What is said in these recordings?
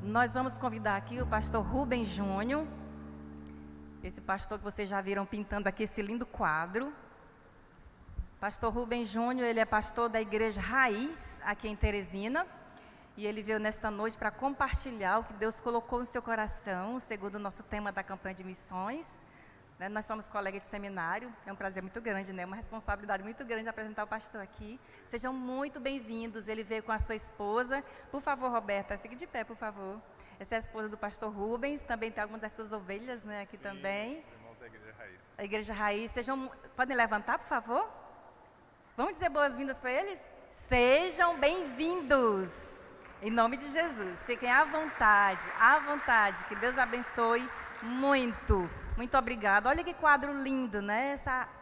Nós vamos convidar aqui o pastor Rubem Júnior, esse pastor que vocês já viram pintando aqui esse lindo quadro. Pastor Rubem Júnior, ele é pastor da Igreja Raiz, aqui em Teresina, e ele veio nesta noite para compartilhar o que Deus colocou no seu coração, segundo o nosso tema da campanha de missões. Nós somos colegas de seminário, é um prazer muito grande, uma responsabilidade muito grande apresentar o pastor aqui. Sejam muito bem-vindos, ele veio com a sua esposa. Por favor, Roberta, fique de pé, por favor. Essa é a esposa do pastor Rubens, também tem algumas das suas ovelhas aqui. Sim, também. Irmãos da Igreja Raiz. A Igreja Raiz, podem levantar, por favor? Vamos dizer boas-vindas para eles? Sejam bem-vindos, em nome de Jesus. Fiquem à vontade, que Deus abençoe muito. Muito obrigada. Olha que quadro lindo,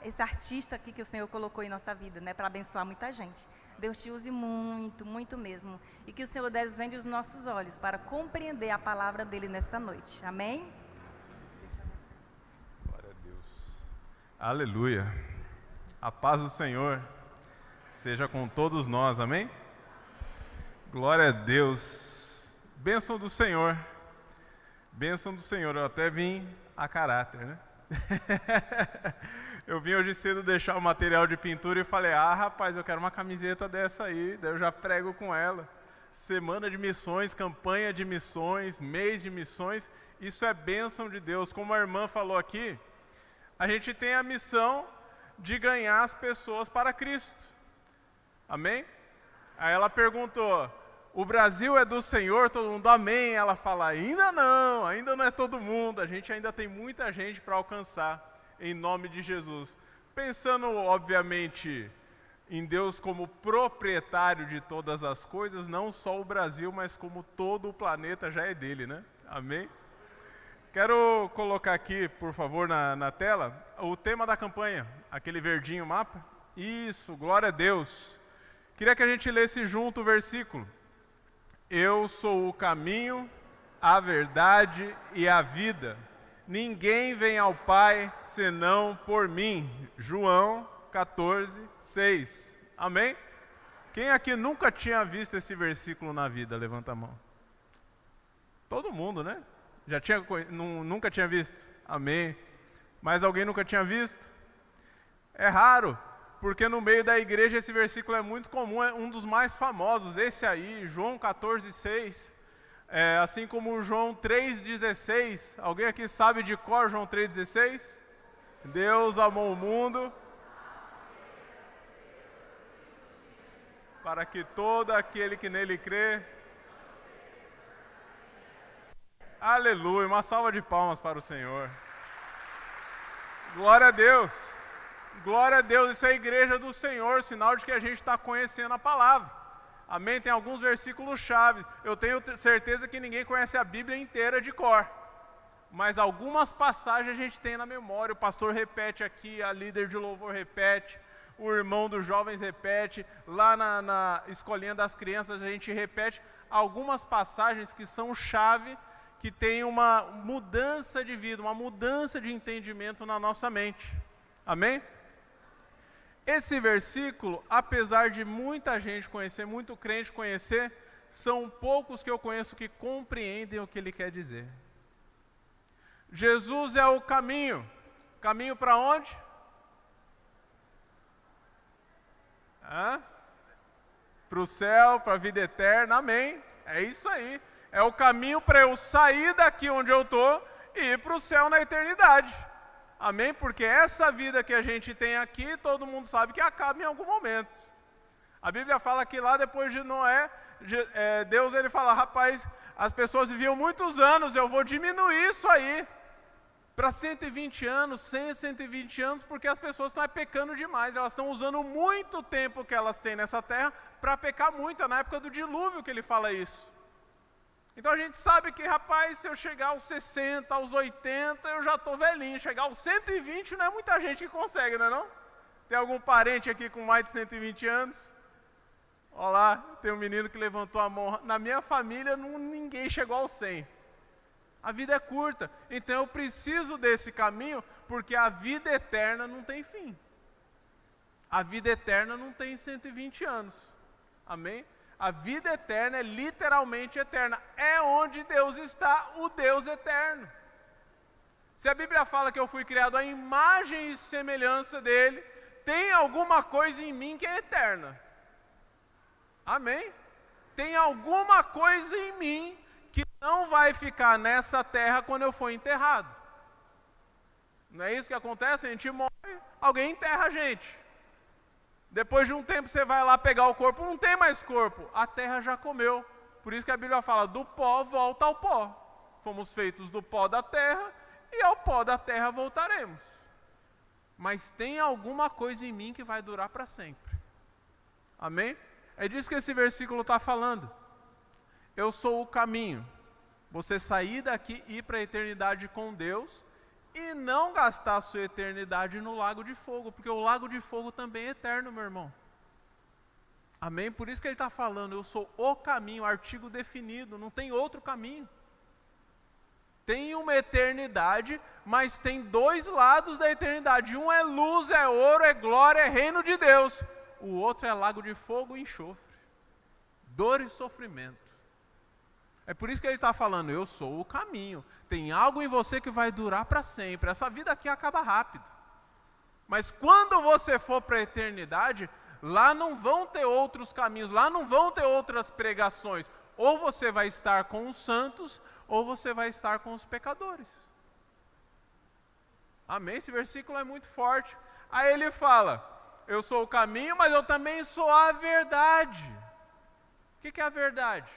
esse artista aqui que o Senhor colocou em nossa vida, para abençoar muita gente. Deus te use muito, muito mesmo. E que o Senhor desvende os nossos olhos para compreender a palavra dele nessa noite. Amém? Glória a Deus. Aleluia. A paz do Senhor seja com todos nós, amém? Glória a Deus. Bênção do Senhor. Bênção do Senhor. Eu até vim a caráter, Eu vim hoje cedo deixar o material de pintura e falei, rapaz, eu quero uma camiseta dessa aí, daí eu já prego com ela. Semana de missões, campanha de missões, mês de missões, isso é bênção de Deus. Como a irmã falou aqui, a gente tem a missão de ganhar as pessoas para Cristo. Amém? Aí ela perguntou, o Brasil é do Senhor? Todo mundo, amém. Ela fala, ainda não é todo mundo, a gente ainda tem muita gente para alcançar, em nome de Jesus. Pensando, obviamente, em Deus como proprietário de todas as coisas, não só o Brasil, mas como todo o planeta já é dele, Amém? Quero colocar aqui, por favor, na tela, o tema da campanha, aquele verdinho mapa. Isso, glória a Deus. Queria que a gente lesse junto o versículo. Eu sou o caminho, a verdade e a vida. Ninguém vem ao Pai senão por mim. João 14, 6. Amém? Quem aqui nunca tinha visto esse versículo na vida? Levanta a mão. Todo mundo, nunca tinha visto? Amém. Mas alguém nunca tinha visto? É raro. Porque no meio da igreja esse versículo é muito comum, é um dos mais famosos, esse aí, João 14, 6, assim como João 3,16, alguém aqui sabe de cor João 3,16? Deus amou o mundo para que todo aquele que nele crê... Aleluia, uma salva de palmas para o Senhor. Glória a Deus. Glória a Deus, isso é a igreja do Senhor, sinal de que a gente está conhecendo a palavra. Amém? Tem alguns versículos chave. Eu tenho certeza que ninguém conhece a Bíblia inteira de cor. Mas algumas passagens a gente tem na memória. O pastor repete aqui, a líder de louvor repete, o irmão dos jovens repete, lá na escolinha das crianças a gente repete algumas passagens que são chave, que tem uma mudança de vida, uma mudança de entendimento na nossa mente. Amém? Esse versículo, apesar de muita gente conhecer, muito crente conhecer, são poucos que eu conheço que compreendem o que ele quer dizer. Jesus é o caminho. Caminho para onde? Para o céu, para a vida eterna, amém. É isso aí. É o caminho para eu sair daqui onde eu estou e ir para o céu na eternidade. Amém? Porque essa vida que a gente tem aqui, todo mundo sabe que acaba em algum momento. A Bíblia fala que lá depois de Noé, Deus ele fala, rapaz, as pessoas viviam muitos anos, eu vou diminuir isso aí para 120 anos, 100, 120 anos, porque as pessoas estão pecando demais, elas estão usando muito tempo que elas têm nessa terra para pecar muito, é na época do dilúvio que ele fala isso. Então a gente sabe que, rapaz, se eu chegar aos 60, aos 80, eu já estou velhinho. Chegar aos 120 não é muita gente que consegue, não? Tem algum parente aqui com mais de 120 anos? Olha lá, tem um menino que levantou a mão. Na minha família, ninguém chegou aos 100. A vida é curta, então eu preciso desse caminho, porque a vida eterna não tem fim. A vida eterna não tem 120 anos. Amém? A vida eterna é literalmente eterna. É onde Deus está, o Deus eterno. Se a Bíblia fala que eu fui criado à imagem e semelhança dele, tem alguma coisa em mim que é eterna. Amém? Tem alguma coisa em mim que não vai ficar nessa terra quando eu for enterrado. Não é isso que acontece? A gente morre, alguém enterra a gente. Depois de um tempo você vai lá pegar o corpo, não tem mais corpo. A terra já comeu. Por isso que a Bíblia fala, do pó volta ao pó. Fomos feitos do pó da terra e ao pó da terra voltaremos. Mas tem alguma coisa em mim que vai durar para sempre. Amém? É disso que esse versículo está falando. Eu sou o caminho. Você sair daqui e ir para a eternidade com Deus e não gastar a sua eternidade no lago de fogo, porque o lago de fogo também é eterno, meu irmão. Amém? Por isso que ele está falando, eu sou o caminho, artigo definido, não tem outro caminho. Tem uma eternidade, mas tem dois lados da eternidade. Um é luz, é ouro, é glória, é reino de Deus. O outro é lago de fogo e enxofre, dor e sofrimento. É por isso que ele está falando, eu sou o caminho. Tem algo em você que vai durar para sempre. Essa vida aqui acaba rápido. Mas quando você for para a eternidade, lá não vão ter outros caminhos, lá não vão ter outras pregações. Ou você vai estar com os santos, ou você vai estar com os pecadores. Amém? Esse versículo é muito forte. Aí ele fala, eu sou o caminho, mas eu também sou a verdade. O que é a verdade?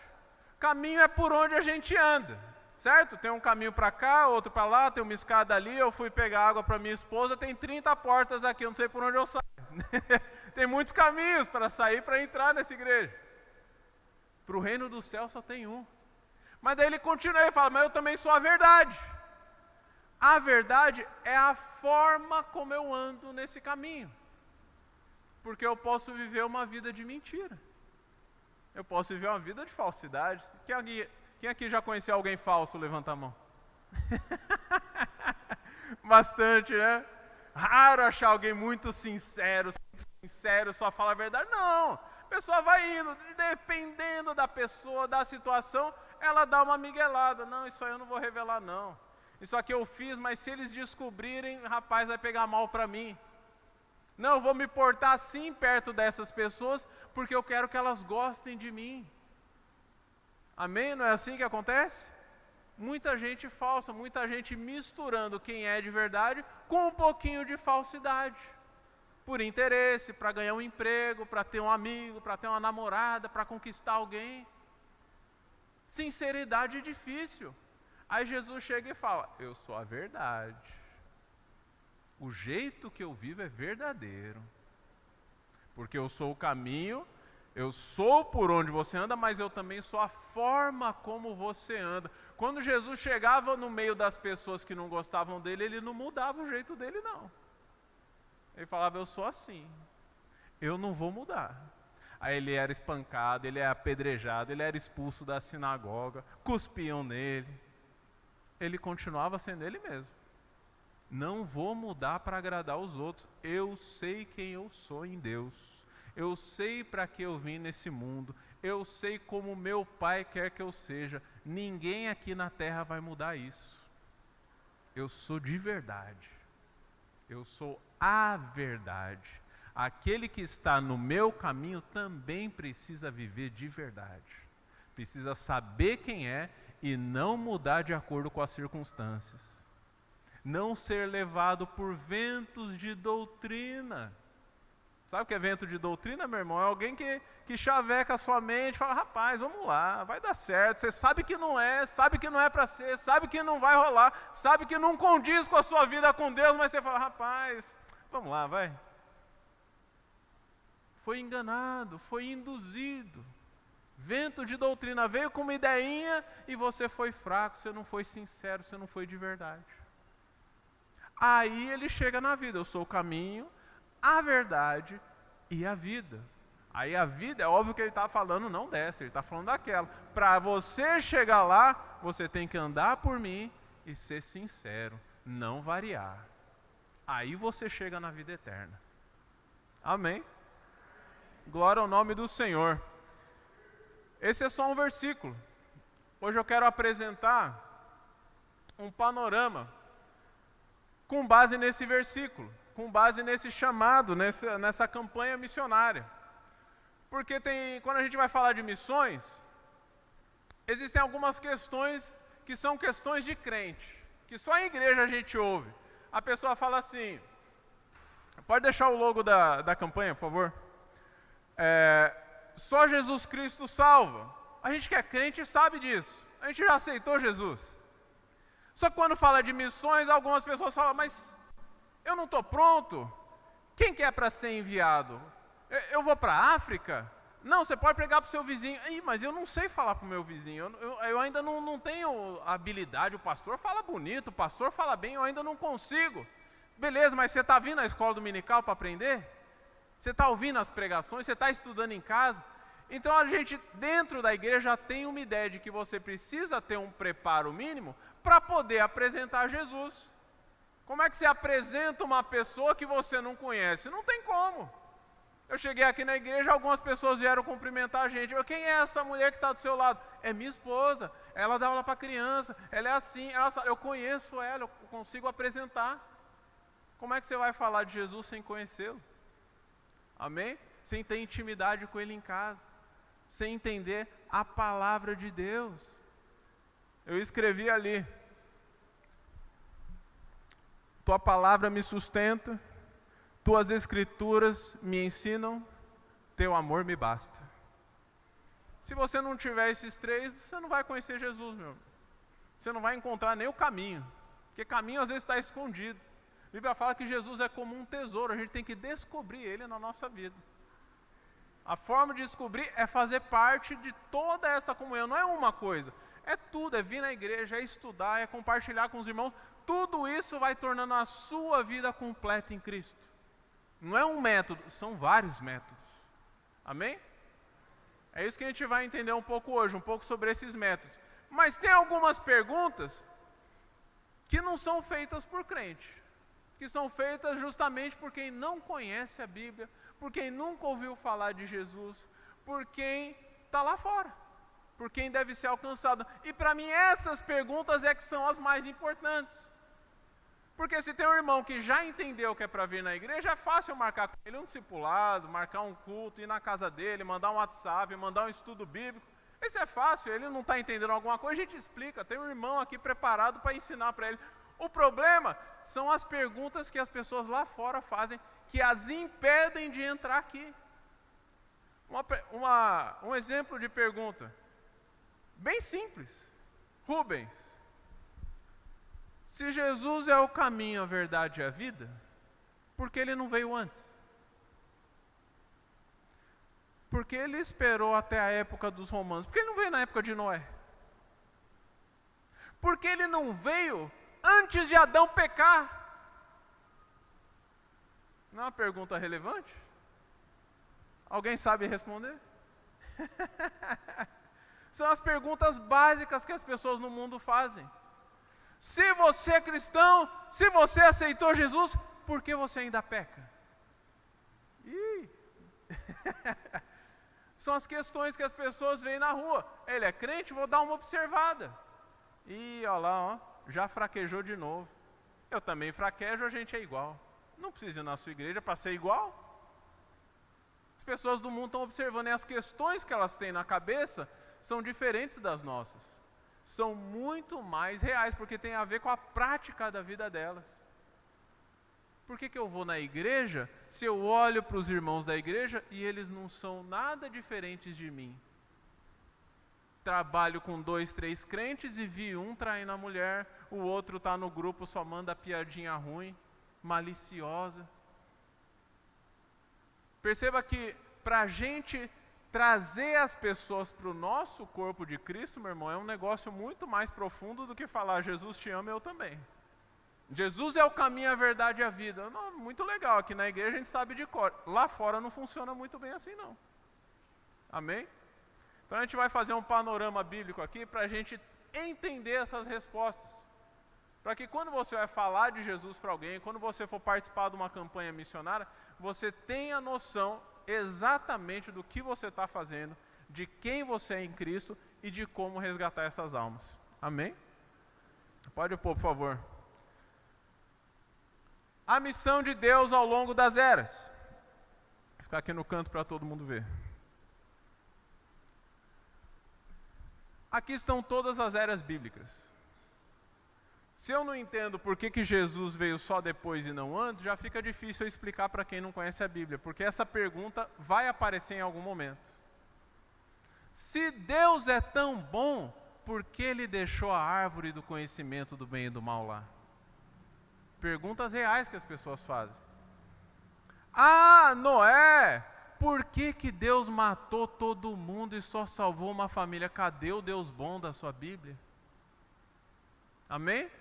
Caminho é por onde a gente anda, certo? Tem um caminho para cá, outro para lá, tem uma escada ali, eu fui pegar água para minha esposa, tem 30 portas aqui, eu não sei por onde eu saio. Tem muitos caminhos para sair, para entrar nessa igreja. Para o reino do céu só tem um. Mas daí ele continua e fala, mas eu também sou a verdade. A verdade é a forma como eu ando nesse caminho. Porque eu posso viver uma vida de mentira. Eu posso viver uma vida de falsidade. Quem aqui já conheceu alguém falso? Levanta a mão. Bastante, né? Raro achar alguém muito sincero, só fala a verdade. Não, a pessoa vai indo, dependendo da pessoa, da situação, ela dá uma miguelada. Não, isso aí eu não vou revelar não. Isso aqui eu fiz, mas se eles descobrirem, rapaz, vai pegar mal para mim. Não, eu vou me portar assim perto dessas pessoas, porque eu quero que elas gostem de mim. Amém? Não é assim que acontece? Muita gente falsa, muita gente misturando quem é de verdade com um pouquinho de falsidade. Por interesse, para ganhar um emprego, para ter um amigo, para ter uma namorada, para conquistar alguém. Sinceridade é difícil. Aí Jesus chega e fala, eu sou a verdade. O jeito que eu vivo é verdadeiro. Porque eu sou o caminho, eu sou por onde você anda, mas eu também sou a forma como você anda. Quando Jesus chegava no meio das pessoas que não gostavam dele, ele não mudava o jeito dele, não. Ele falava, eu sou assim, eu não vou mudar. Aí ele era espancado, ele era apedrejado, ele era expulso da sinagoga, cuspiam nele. Ele continuava sendo ele mesmo. Não vou mudar para agradar os outros. Eu sei quem eu sou em Deus. Eu sei para que eu vim nesse mundo. Eu sei como meu Pai quer que eu seja. Ninguém aqui na terra vai mudar isso. Eu sou de verdade. Eu sou a verdade. Aquele que está no meu caminho também precisa viver de verdade. Precisa saber quem é e não mudar de acordo com as circunstâncias. Não ser levado por ventos de doutrina. Sabe o que é vento de doutrina, meu irmão? É alguém que chaveca a sua mente, fala, rapaz, vamos lá, vai dar certo. Você sabe que não é para ser, sabe que não vai rolar, sabe que não condiz com a sua vida com Deus, mas você fala, rapaz, vamos lá, vai. Foi enganado, foi induzido. Vento de doutrina veio com uma ideinha e você foi fraco, você não foi sincero, você não foi de verdade. Aí ele chega na vida, eu sou o caminho, a verdade e a vida. Aí a vida, é óbvio que ele está falando não dessa, ele está falando daquela. Para você chegar lá, você tem que andar por mim e ser sincero, não variar. Aí você chega na vida eterna. Amém? Glória ao nome do Senhor. Esse é só um versículo. Hoje eu quero apresentar um panorama com base nesse versículo, com base nesse chamado, nessa campanha missionária. Porque quando a gente vai falar de missões, existem algumas questões que são questões de crente, que só em igreja a gente ouve. A pessoa fala assim, pode deixar o logo da campanha, por favor? Só Jesus Cristo salva. A gente que é crente sabe disso, a gente já aceitou Jesus. Só que quando fala de missões, algumas pessoas falam, mas eu não estou pronto. Quem que é para ser enviado? Eu vou para a África? Não, você pode pregar para o seu vizinho. Mas eu não sei falar para o meu vizinho, eu ainda não tenho habilidade. O pastor fala bonito, o pastor fala bem, eu ainda não consigo. Beleza, mas você está vindo à escola dominical para aprender? Você está ouvindo as pregações? Você está estudando em casa? Então a gente, dentro da igreja, já tem uma ideia de que você precisa ter um preparo mínimo para poder apresentar Jesus. Como é que você apresenta uma pessoa que você não conhece? Não tem como. Eu cheguei aqui na igreja, algumas pessoas vieram cumprimentar a gente. Quem é essa mulher que está do seu lado? É minha esposa, ela dá aula para criança, ela é assim, eu conheço ela, eu consigo apresentar. Como é que você vai falar de Jesus sem conhecê-lo? Amém? Sem ter intimidade com ele em casa, sem entender a palavra de Deus. Eu escrevi ali, tua palavra me sustenta, tuas escrituras me ensinam, teu amor me basta. Se você não tiver esses três, você não vai conhecer Jesus, meu. Você não vai encontrar nem o caminho, porque caminho às vezes está escondido. A Bíblia fala que Jesus é como um tesouro, a gente tem que descobrir ele na nossa vida. A forma de descobrir é fazer parte de toda essa comunhão, não é uma coisa, é tudo, é vir na igreja, é estudar, é compartilhar com os irmãos. Tudo isso vai tornando a sua vida completa em Cristo. Não é um método, são vários métodos. Amém? É isso que a gente vai entender um pouco hoje, um pouco sobre esses métodos. Mas tem algumas perguntas que não são feitas por crente, que são feitas justamente por quem não conhece a Bíblia, por quem nunca ouviu falar de Jesus, por quem está lá fora, por quem deve ser alcançado. E para mim essas perguntas é que são as mais importantes. Porque se tem um irmão que já entendeu que é para vir na igreja, é fácil marcar com ele um discipulado, marcar um culto, ir na casa dele, mandar um WhatsApp, mandar um estudo bíblico. Isso é fácil, ele não está entendendo alguma coisa, a gente explica. Tem um irmão aqui preparado para ensinar para ele. O problema são as perguntas que as pessoas lá fora fazem, que as impedem de entrar aqui. Um exemplo de pergunta, bem simples. Rubens, se Jesus é o caminho, a verdade e a vida, por que ele não veio antes? Por que ele esperou até a época dos romanos? Por que ele não veio na época de Noé? Por que ele não veio antes de Adão pecar? Não é uma pergunta relevante? Alguém sabe responder? São as perguntas básicas que as pessoas no mundo fazem. Se você é cristão, se você aceitou Jesus, por que você ainda peca? São as questões que as pessoas veem na rua. Ele é crente, vou dar uma observada. Olha lá, ó, já fraquejou de novo. Eu também fraquejo, a gente é igual. Não precisa ir na sua igreja para ser igual. As pessoas do mundo estão observando, e as questões que elas têm na cabeça são diferentes das nossas. São muito mais reais, porque tem a ver com a prática da vida delas. Por que eu vou na igreja se eu olho para os irmãos da igreja e eles não são nada diferentes de mim? Trabalho com 2, 3 crentes e vi um traindo a mulher, o outro está no grupo, só manda piadinha ruim, maliciosa. Perceba que para a gente trazer as pessoas para o nosso corpo de Cristo, meu irmão, é um negócio muito mais profundo do que falar Jesus te ama, eu também. Jesus é o caminho, a verdade e a vida. Não, muito legal, aqui na igreja a gente sabe de cor. Lá fora não funciona muito bem assim não. Amém? Então a gente vai fazer um panorama bíblico aqui para a gente entender essas respostas. Para que quando você vai falar de Jesus para alguém, quando você for participar de uma campanha missionária, você tenha noção exatamente do que você está fazendo, de quem você é em Cristo e de como resgatar essas almas. Amém? Pode pôr, por favor. A missão de Deus ao longo das eras. Vou ficar aqui no canto para todo mundo ver. Aqui estão todas as eras bíblicas. Se eu não entendo por que Jesus veio só depois e não antes, já fica difícil eu explicar para quem não conhece a Bíblia, porque essa pergunta vai aparecer em algum momento. Se Deus é tão bom, por que Ele deixou a árvore do conhecimento do bem e do mal lá? Perguntas reais que as pessoas fazem. Ah, Noé, por que Deus matou todo mundo e só salvou uma família? Cadê o Deus bom da sua Bíblia? Amém?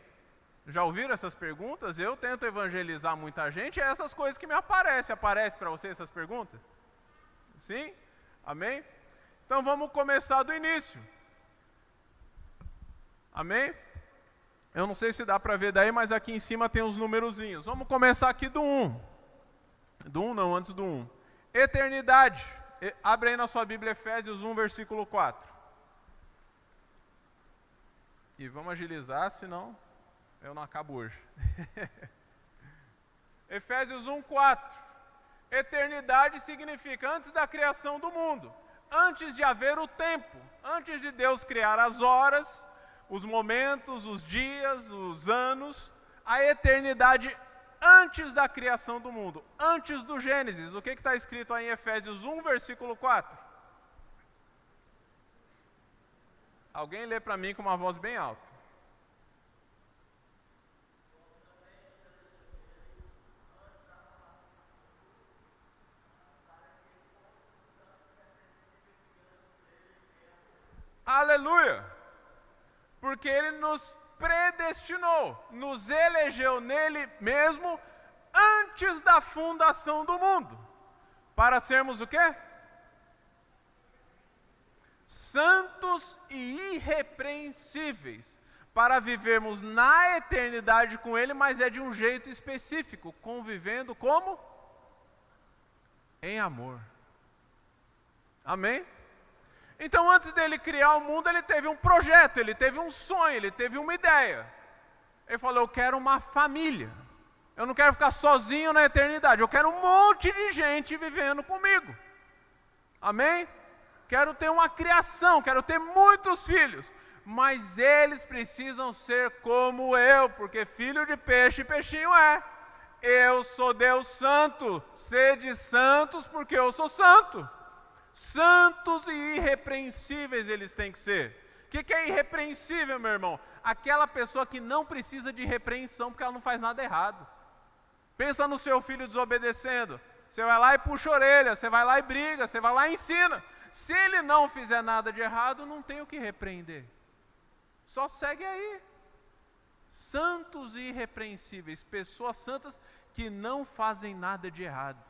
Já ouviram essas perguntas? Eu tento evangelizar muita gente, é essas coisas que me aparecem. Aparece para você essas perguntas? Sim? Amém? Então vamos começar do início. Amém? Eu não sei se dá para ver daí, mas aqui em cima tem os numerozinhos. Vamos começar aqui do 1. Do 1 não, antes do 1. Eternidade. Abre aí na sua Bíblia Efésios 1, versículo 4. E vamos agilizar, senão eu não acabo hoje. Efésios 1, 4. Eternidade significa antes da criação do mundo, antes de haver o tempo, antes de Deus criar as horas, os momentos, os dias, os anos, a eternidade antes da criação do mundo, antes do Gênesis. O que está escrito aí em Efésios 1, versículo 4? Alguém lê para mim com uma voz bem alta. Aleluia! Porque Ele nos predestinou, nos elegeu nele mesmo antes da fundação do mundo. Para sermos o quê? Santos e irrepreensíveis. Para vivermos na eternidade com Ele, mas é de um jeito específico, convivendo como? Em amor. Amém? Então, antes dele criar o mundo, ele teve um projeto, ele teve um sonho, ele teve uma ideia. Ele falou, eu quero uma família. Eu não quero ficar sozinho na eternidade, eu quero um monte de gente vivendo comigo. Amém? Quero ter uma criação, quero ter muitos filhos. Mas eles precisam ser como eu, porque filho de peixe, peixinho é. Eu sou Deus santo, sede santos porque eu sou santo. Santos e irrepreensíveis eles têm que ser. O que é irrepreensível, meu irmão? Aquela pessoa que não precisa de repreensão porque ela não faz nada errado. Pensa no seu filho desobedecendo. Você vai lá e puxa a orelha, você vai lá e briga, você vai lá e ensina. Se ele não fizer nada de errado, não tem o que repreender. Só segue aí. Santos e irrepreensíveis, pessoas santas que não fazem nada de errado.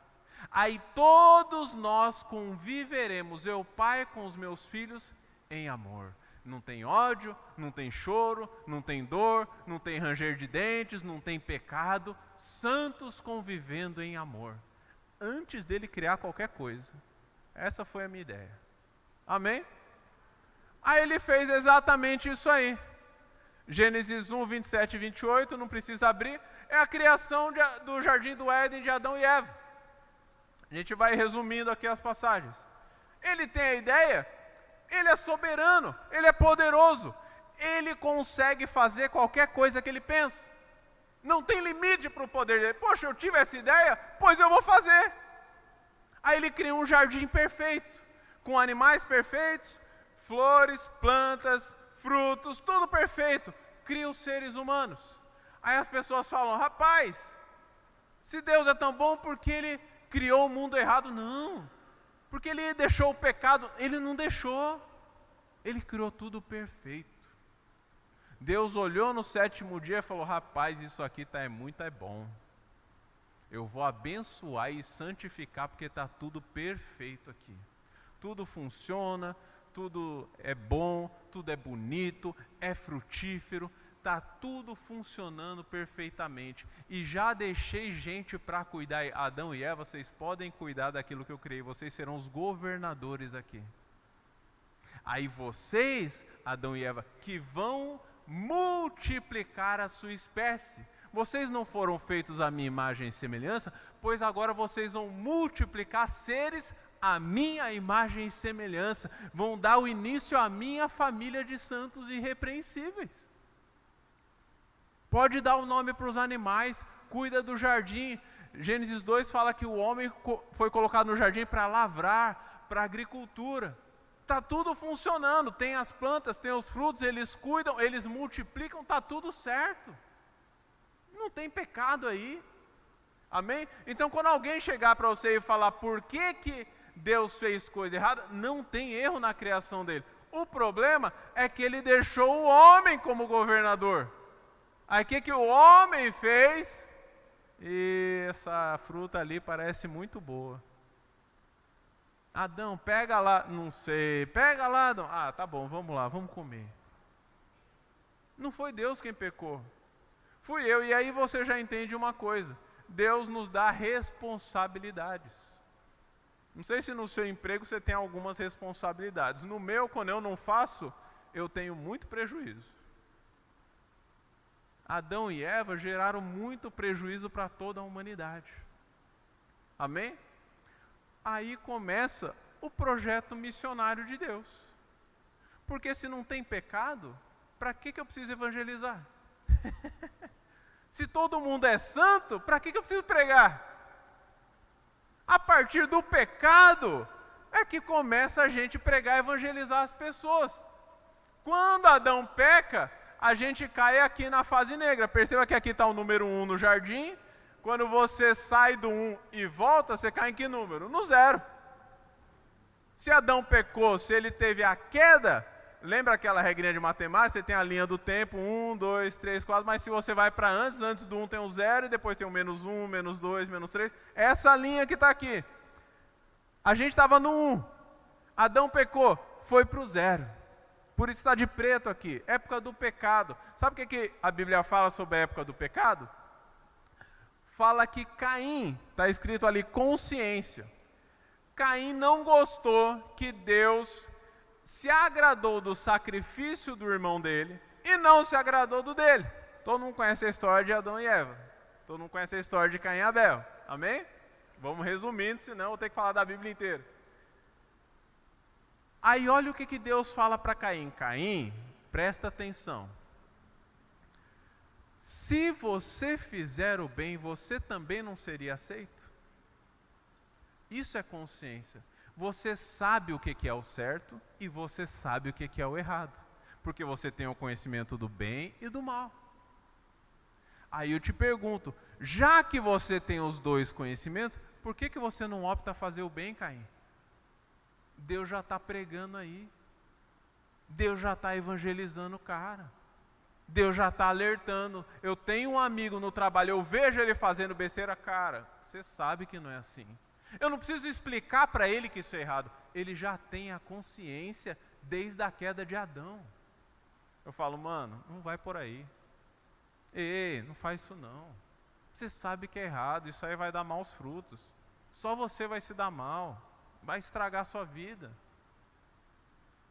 Aí todos nós conviveremos, eu pai com os meus filhos, em amor. Não tem ódio, não tem choro, não tem dor, não tem ranger de dentes, não tem pecado. Santos convivendo em amor. Antes dele criar qualquer coisa. Essa foi a minha ideia. Amém? Aí ele fez exatamente isso aí. Gênesis 1, 27 e 28, não precisa abrir. É a criação do Jardim do Éden de Adão e Eva. A gente vai resumindo aqui as passagens. Ele tem a ideia, ele é soberano, ele é poderoso, ele consegue fazer qualquer coisa que ele pensa. Não tem limite para o poder dele. Poxa, eu tive essa ideia, pois eu vou fazer. Aí ele cria um jardim perfeito, com animais perfeitos, flores, plantas, frutos, tudo perfeito. Cria os seres humanos. Aí as pessoas falam, rapaz, se Deus é tão bom, por que Ele criou o mundo errado? Não, porque Ele deixou o pecado. Ele não deixou, Ele criou tudo perfeito. Deus olhou no sétimo dia e falou, rapaz, isso aqui é bom. Eu vou abençoar e santificar, porque está tudo perfeito aqui. Tudo funciona, tudo é bom, tudo é bonito, é frutífero, está tudo funcionando perfeitamente. E já deixei gente para cuidar. Adão e Eva, vocês podem cuidar daquilo que eu criei, vocês serão os governadores aqui. Aí vocês, Adão e Eva, que vão multiplicar a sua espécie. Vocês não foram feitos à minha imagem e semelhança, pois agora vocês vão multiplicar seres à minha imagem e semelhança. Vão dar o início à minha família de santos irrepreensíveis. Pode dar o nome para os animais, cuida do jardim. Gênesis 2 fala que o homem foi colocado no jardim para lavrar, para agricultura. Está tudo funcionando, tem as plantas, tem os frutos, eles cuidam, eles multiplicam, está tudo certo. Não tem pecado aí. Amém? Então quando alguém chegar para você e falar por que Deus fez coisa errada, não tem erro na criação dele. O problema é que ele deixou o homem como governador. Aí o que o homem fez? E essa fruta ali parece muito boa. Adão, pega lá, não sei, pega lá, Adão. Ah, tá bom, vamos lá, vamos comer. Não foi Deus quem pecou, fui eu. E aí você já entende uma coisa, Deus nos dá responsabilidades. Não sei se no seu emprego você tem algumas responsabilidades. No meu, quando eu não faço, eu tenho muito prejuízo. Adão e Eva geraram muito prejuízo para toda a humanidade. Amém? Aí começa o projeto missionário de Deus. Porque se não tem pecado, para que eu preciso evangelizar? Se todo mundo é santo, para que eu preciso pregar? A partir do pecado é que começa a gente pregar e evangelizar as pessoas. Quando Adão peca, a gente cai aqui na fase negra. Perceba que aqui está o número 1 no jardim. Quando você sai do 1 e volta, você cai em que número? No 0. Se Adão pecou, se ele teve a queda, lembra aquela regrinha de matemática? Você tem a linha do tempo, 1, 2, 3, 4, mas se você vai para antes do 1 tem o 0, e depois tem o -1, -2, -3. Essa linha que está aqui. A gente estava no 1. Adão pecou, foi para o 0. Por isso está de preto aqui, época do pecado. Sabe o que a Bíblia fala sobre a época do pecado? Fala que Caim, está escrito ali, consciência. Caim não gostou que Deus se agradou do sacrifício do irmão dele e não se agradou do dele. Todo mundo conhece a história de Adão e Eva. Todo mundo conhece a história de Caim e Abel. Amém? Vamos resumindo, senão eu vou ter que falar da Bíblia inteira. Aí olha o que Deus fala para Caim. Caim, presta atenção. Se você fizer o bem, você também não seria aceito? Isso é consciência. Você sabe o que é o certo e você sabe o que é o errado. Porque você tem o conhecimento do bem e do mal. Aí eu te pergunto, já que você tem os dois conhecimentos, por que você não opta a fazer o bem, Caim? Deus já está pregando aí. Deus já está evangelizando o cara. Deus já está alertando. Eu tenho um amigo no trabalho, eu vejo ele fazendo besteira. Cara, você sabe que não é assim. Eu não preciso explicar para ele que isso é errado. Ele já tem a consciência desde a queda de Adão. Eu falo, mano, não vai por aí. Ei, não faz isso não. Você sabe que é errado, isso aí vai dar maus frutos. Só você vai se dar mal. Vai estragar a sua vida.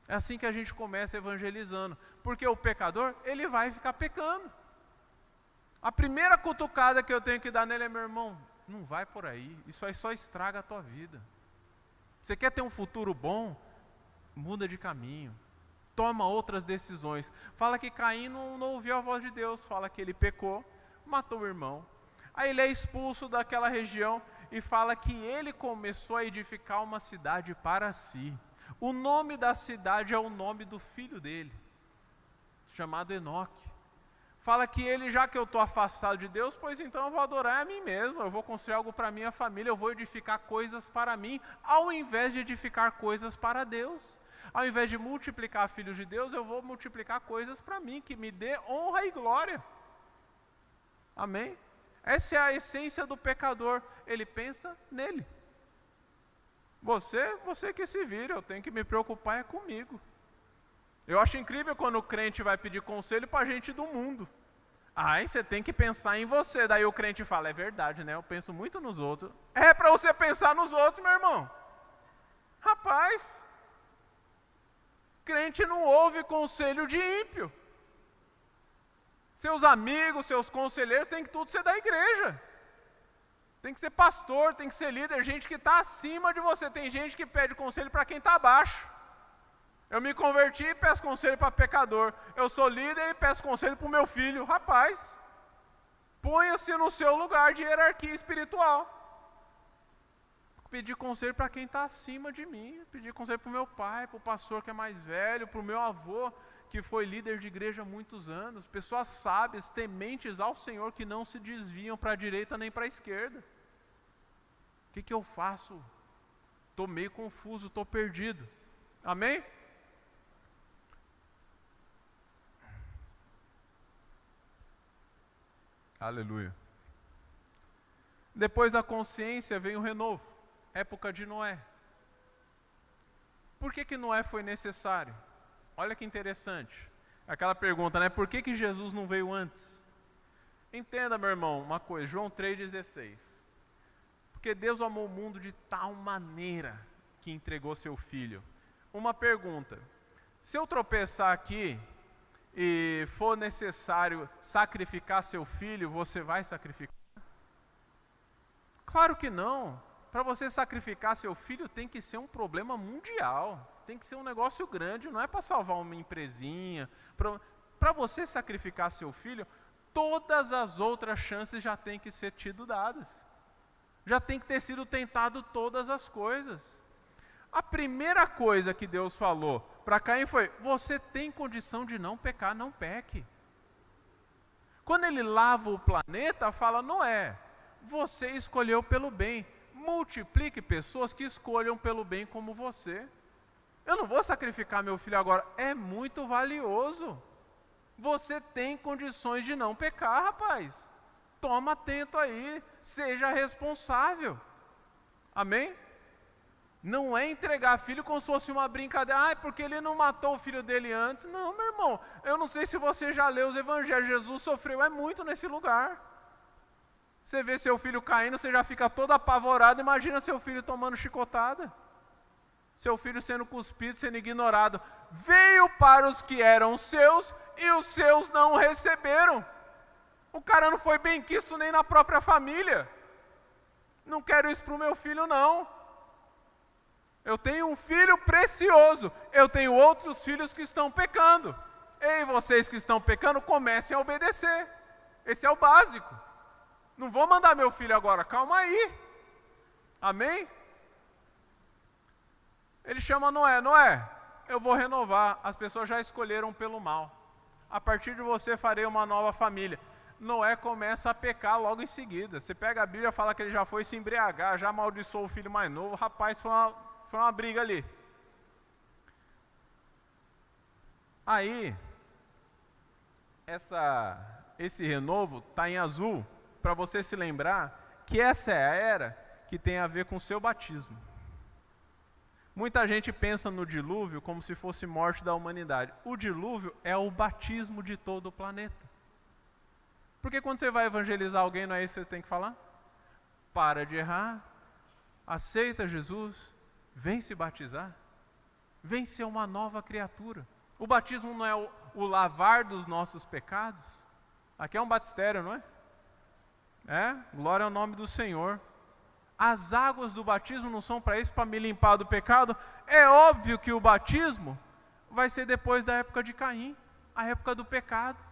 É assim que a gente começa evangelizando. Porque o pecador, ele vai ficar pecando. A primeira cutucada que eu tenho que dar nele é, meu irmão, não vai por aí. Isso aí só estraga a tua vida. Você quer ter um futuro bom? Muda de caminho. Toma outras decisões. Fala que Caim não ouviu a voz de Deus. Fala que ele pecou, matou o irmão. Aí ele é expulso daquela região e fala que ele começou a edificar uma cidade para si. O nome da cidade é o nome do filho dele, chamado Enoque. Fala que ele, já que eu estou afastado de Deus, pois então eu vou adorar a mim mesmo, eu vou construir algo para minha família, eu vou edificar coisas para mim, ao invés de edificar coisas para Deus. Ao invés de multiplicar filhos de Deus, eu vou multiplicar coisas para mim, que me dê honra e glória. Amém? Essa é a essência do pecador, ele pensa nele. Você que se vira, eu tenho que me preocupar é comigo. Eu acho incrível quando o crente vai pedir conselho para gente do mundo. Aí você tem que pensar em você. Daí o crente fala, é verdade, né? Eu penso muito nos outros. É para você pensar nos outros, meu irmão. Rapaz, Crente não ouve conselho de ímpio. Seus amigos, seus conselheiros, tem que tudo ser da igreja. Tem que ser pastor, tem que ser líder, gente que está acima de você. Tem gente que pede conselho para quem está abaixo. Eu me converti e peço conselho para pecador. Eu sou líder e peço conselho para o meu filho. Rapaz, ponha-se no seu lugar de hierarquia espiritual. Pedir conselho para quem está acima de mim. Pedir conselho para o meu pai, para o pastor que é mais velho, para o meu avô, que foi líder de igreja há muitos anos. Pessoas sábias, tementes ao Senhor, que não se desviam para a direita nem para a esquerda. O que eu faço? Estou meio confuso, estou perdido. Amém? Aleluia. Depois da consciência vem o renovo. Época de Noé. Por que Noé foi necessário? Olha que interessante. Aquela pergunta, né? Por que Jesus não veio antes? Entenda, meu irmão, uma coisa. João 3,16. Porque Deus amou o mundo de tal maneira que entregou seu Filho. Uma pergunta. Se eu tropeçar aqui e for necessário sacrificar seu filho, você vai sacrificar? Claro que não. Para você sacrificar seu filho tem que ser um problema mundial. Tem que ser um negócio grande, não é para salvar uma empresinha. Para você sacrificar seu filho, todas as outras chances já têm que ser tido dadas. Já tem que ter sido tentado todas as coisas. A primeira coisa que Deus falou para Caim foi: você tem condição de não pecar, não peque. Quando ele lava o planeta, fala: Noé, você escolheu pelo bem. Multiplique pessoas que escolham pelo bem como você. Eu não vou sacrificar meu filho agora, é muito valioso. Você tem condições de não pecar, rapaz. Toma atento aí, seja responsável. Amém? Não é entregar filho como se fosse uma brincadeira. Porque ele não matou o filho dele antes. Não, meu irmão, eu não sei se você já leu os evangelhos. Jesus sofreu muito nesse lugar. Você vê seu filho caindo, você já fica todo apavorado. Imagina seu filho tomando chicotada. Seu filho sendo cuspido, sendo ignorado. Veio para os que eram seus e os seus não o receberam. O cara não foi bem quisto nem na própria família. Não quero isso para o meu filho, não. Eu tenho um filho precioso. Eu tenho outros filhos que estão pecando. Ei, vocês que estão pecando, comecem a obedecer. Esse é o básico. Não vou mandar meu filho agora, calma aí. Amém? Ele chama Noé: Noé, eu vou renovar. As pessoas já escolheram pelo mal. A partir de você farei uma nova família. Noé começa a pecar logo em seguida. Você pega a Bíblia e fala que ele já foi se embriagar, já amaldiçoou o filho mais novo. Rapaz, foi uma briga ali. Aí, esse renovo está em azul, para você se lembrar que essa é a era que tem a ver com o seu batismo. Muita gente pensa no dilúvio como se fosse morte da humanidade. O dilúvio é o batismo de todo o planeta. Porque quando você vai evangelizar alguém, não é isso que você tem que falar? Para de errar, aceita Jesus, vem se batizar, vem ser uma nova criatura. O batismo não é o lavar dos nossos pecados? Aqui é um batistério, não é? Glória ao nome do Senhor. As águas do batismo não são para isso, para me limpar do pecado. É óbvio que o batismo vai ser depois da época de Caim, a época do pecado,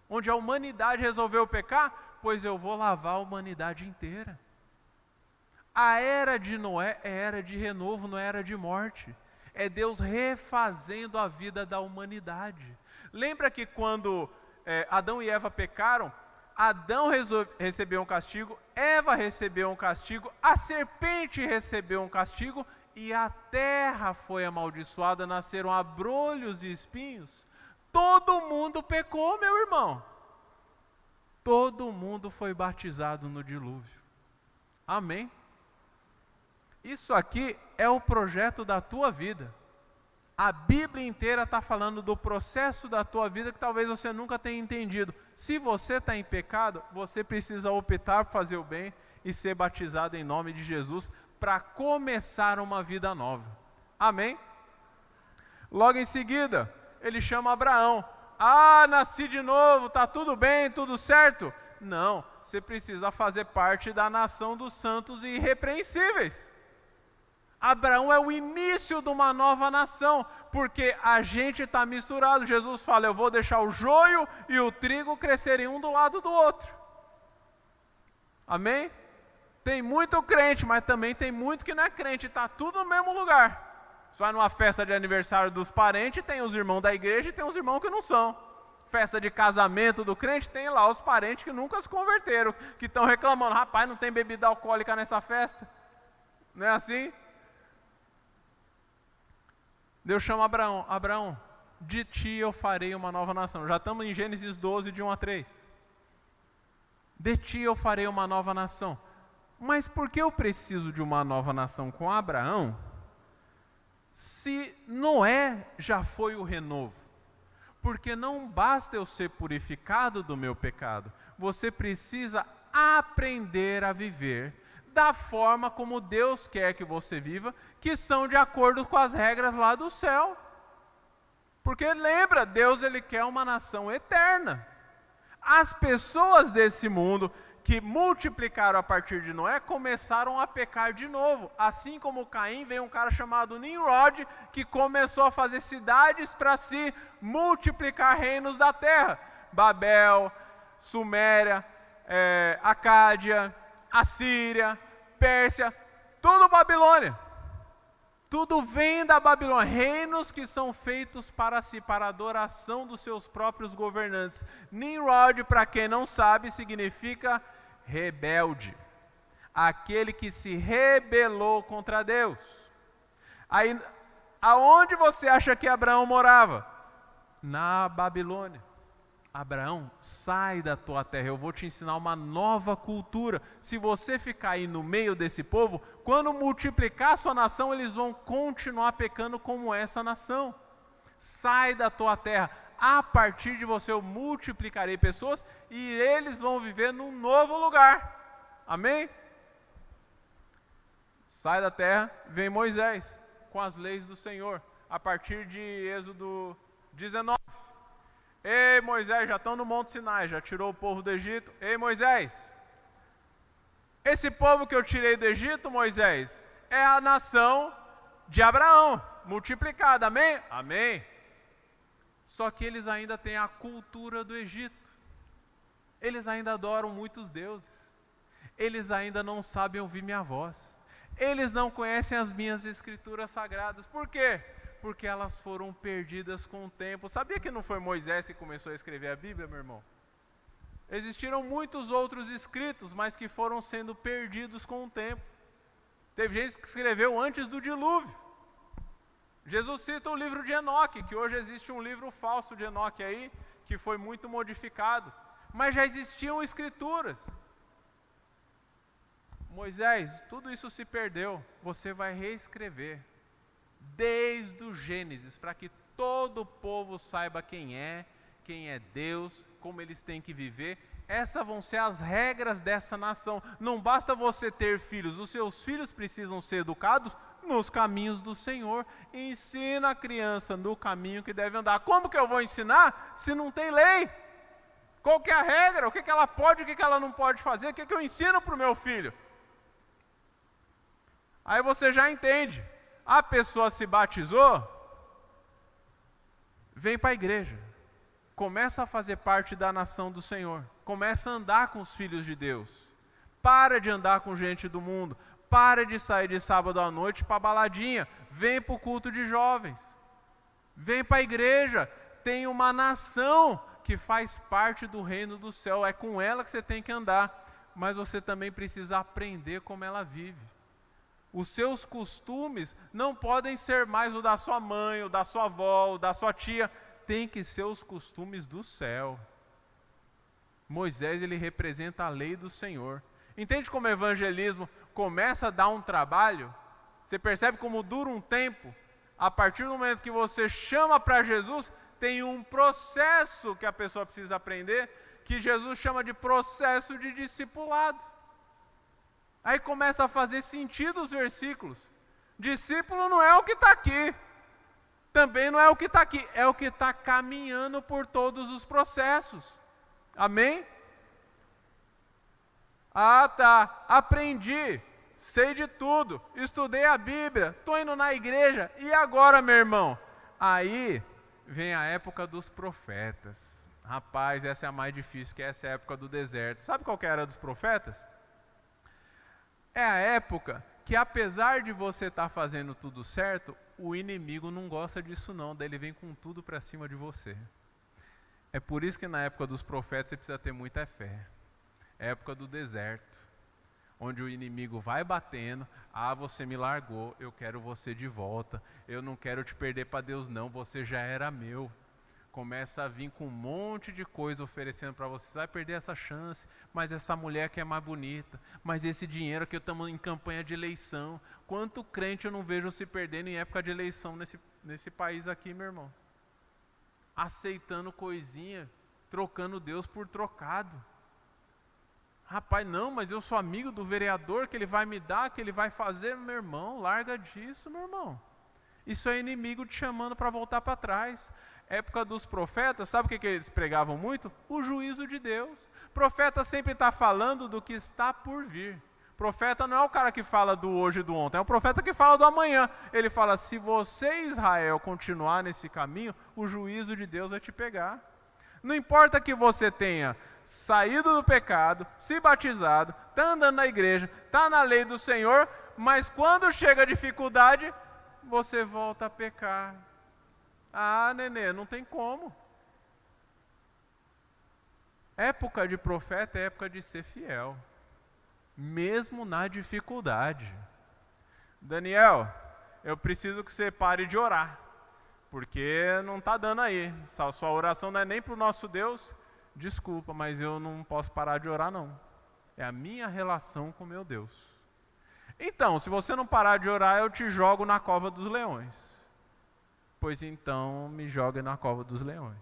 onde a humanidade resolveu pecar, pois eu vou lavar a humanidade inteira. A era de Noé é era de renovo, não é era de morte. É Deus refazendo a vida da humanidade. Lembra que quando Adão e Eva pecaram, Adão recebeu um castigo, Eva recebeu um castigo, a serpente recebeu um castigo e a terra foi amaldiçoada, nasceram abrolhos e espinhos. Todo mundo pecou, meu irmão. Todo mundo foi batizado no dilúvio. Amém? Isso aqui é o projeto da tua vida. A Bíblia inteira está falando do processo da tua vida que talvez você nunca tenha entendido. Se você está em pecado, você precisa optar por fazer o bem e ser batizado em nome de Jesus para começar uma vida nova. Amém? Logo em seguida, ele chama Abraão. Ah, nasci de novo, está tudo bem, tudo certo? Não, você precisa fazer parte da nação dos santos e irrepreensíveis. Abraão é o início de uma nova nação, porque a gente está misturado. Jesus fala, eu vou deixar o joio e o trigo crescerem um do lado do outro. Amém? Tem muito crente, mas também tem muito que não é crente, está tudo no mesmo lugar. Você vai numa festa de aniversário dos parentes, tem os irmãos da igreja e tem os irmãos que não são. Festa de casamento do crente, tem lá os parentes que nunca se converteram, que estão reclamando, rapaz, não tem bebida alcoólica nessa festa. Não é assim? Deus chama Abraão, Abraão, de ti eu farei uma nova nação. Já estamos em Gênesis 12, de 1 a 3. De ti eu farei uma nova nação. Mas por que eu preciso de uma nova nação com Abraão, se Noé já foi o renovo? Porque não basta eu ser purificado do meu pecado, você precisa aprender a viver da forma como Deus quer que você viva, que são de acordo com as regras lá do céu. Porque lembra, Deus ele quer uma nação eterna. As pessoas desse mundo que multiplicaram a partir de Noé, começaram a pecar de novo. Assim como Caim, veio um cara chamado Nimrod, que começou a fazer cidades para se multiplicar reinos da terra. Babel, Suméria, Acádia, Assíria, Pérsia, tudo Babilônia. Tudo vem da Babilônia, reinos que são feitos para si, para a adoração dos seus próprios governantes. Nimrod, para quem não sabe, significa rebelde, aquele que se rebelou contra Deus. Aí, aonde você acha que Abraão morava? Na Babilônia. Abraão, sai da tua terra, eu vou te ensinar uma nova cultura. Se você ficar aí no meio desse povo, quando multiplicar a sua nação, eles vão continuar pecando como essa nação. Sai da tua terra, a partir de você eu multiplicarei pessoas e eles vão viver num novo lugar. Amém? Sai da terra, vem Moisés com as leis do Senhor, a partir de Êxodo 19. Ei Moisés, já estão no Monte Sinai, já tirou o povo do Egito. Ei Moisés, esse povo que eu tirei do Egito, Moisés, é a nação de Abraão, multiplicada, amém? Amém. Só que eles ainda têm a cultura do Egito. Eles ainda adoram muitos deuses. Eles ainda não sabem ouvir minha voz. Eles não conhecem as minhas escrituras sagradas. Por quê? Porque elas foram perdidas com o tempo. Sabia que não foi Moisés que começou a escrever a Bíblia, meu irmão? Existiram muitos outros escritos, mas que foram sendo perdidos com o tempo. Teve gente que escreveu antes do dilúvio. Jesus cita o livro de Enoque, que hoje existe um livro falso de Enoque aí, que foi muito modificado. Mas já existiam escrituras. Moisés, tudo isso se perdeu, você vai reescrever. Desde o Gênesis, para que todo o povo saiba quem é Deus, como eles têm que viver. Essas vão ser as regras dessa nação. Não basta você ter filhos, os seus filhos precisam ser educados nos caminhos do Senhor. Ensina a criança no caminho que deve andar. Como que eu vou ensinar se não tem lei? Qual que é a regra? O que ela pode, o que ela não pode fazer? O que eu ensino para o meu filho? Aí você já entende. A pessoa se batizou, vem para a igreja, começa a fazer parte da nação do Senhor, começa a andar com os filhos de Deus, para de andar com gente do mundo, para de sair de sábado à noite para a baladinha, vem para o culto de jovens, vem para a igreja, tem uma nação que faz parte do reino do céu, é com ela que você tem que andar, mas você também precisa aprender como ela vive. Os seus costumes não podem ser mais o da sua mãe, o da sua avó, o da sua tia. Tem que ser os costumes do céu. Moisés, ele representa a lei do Senhor. Entende como o evangelismo começa a dar um trabalho? Você percebe como dura um tempo? A partir do momento que você chama para Jesus, tem um processo que a pessoa precisa aprender, que Jesus chama de processo de discipulado. Aí começa a fazer sentido os versículos. Discípulo não é o que está aqui. Também não é o que está aqui, é o que está caminhando por todos os processos. Amém? Ah, tá, aprendi, sei de tudo, estudei a Bíblia, estou indo na igreja, e agora, meu irmão? Aí vem a época dos profetas. Rapaz, essa é a mais difícil, que essa é a época do deserto. Sabe qual que era dos profetas? É a época que, apesar de você estar fazendo tudo certo, o inimigo não gosta disso não, daí ele vem com tudo para cima de você. É por isso que na época dos profetas você precisa ter muita fé. É a época do deserto, onde o inimigo vai batendo, você me largou, eu quero você de volta, eu não quero te perder para Deus não, você já era meu. Começa a vir com um monte de coisa oferecendo para você, vai perder essa chance, mas essa mulher que é mais bonita, mas esse dinheiro que estamos em campanha de eleição. Quanto crente eu não vejo se perdendo em época de eleição nesse país aqui, meu irmão? Aceitando coisinha, trocando Deus por trocado. Rapaz, não, mas eu sou amigo do vereador, que ele vai me dar, que ele vai fazer. Meu irmão, larga disso, meu irmão. Isso é inimigo te chamando para voltar para trás. Época dos profetas, sabe o que eles pregavam muito? O juízo de Deus. Profeta sempre está falando do que está por vir. Profeta não é o cara que fala do hoje e do ontem, é o profeta que fala do amanhã. Ele fala, se você, Israel, continuar nesse caminho, o juízo de Deus vai te pegar. Não importa que você tenha saído do pecado, se batizado, está andando na igreja, está na lei do Senhor, mas quando chega a dificuldade, você volta a pecar. Ah, nenê, não tem como. Época de profeta é época de ser fiel, mesmo na dificuldade. Daniel, eu preciso que você pare de orar, porque não está dando aí. Sua oração não é nem para o nosso Deus. Desculpa, mas eu não posso parar de orar não. É a minha relação com meu Deus. Então, se você não parar de orar, eu te jogo na cova dos leões. Pois então, me jogue na cova dos leões.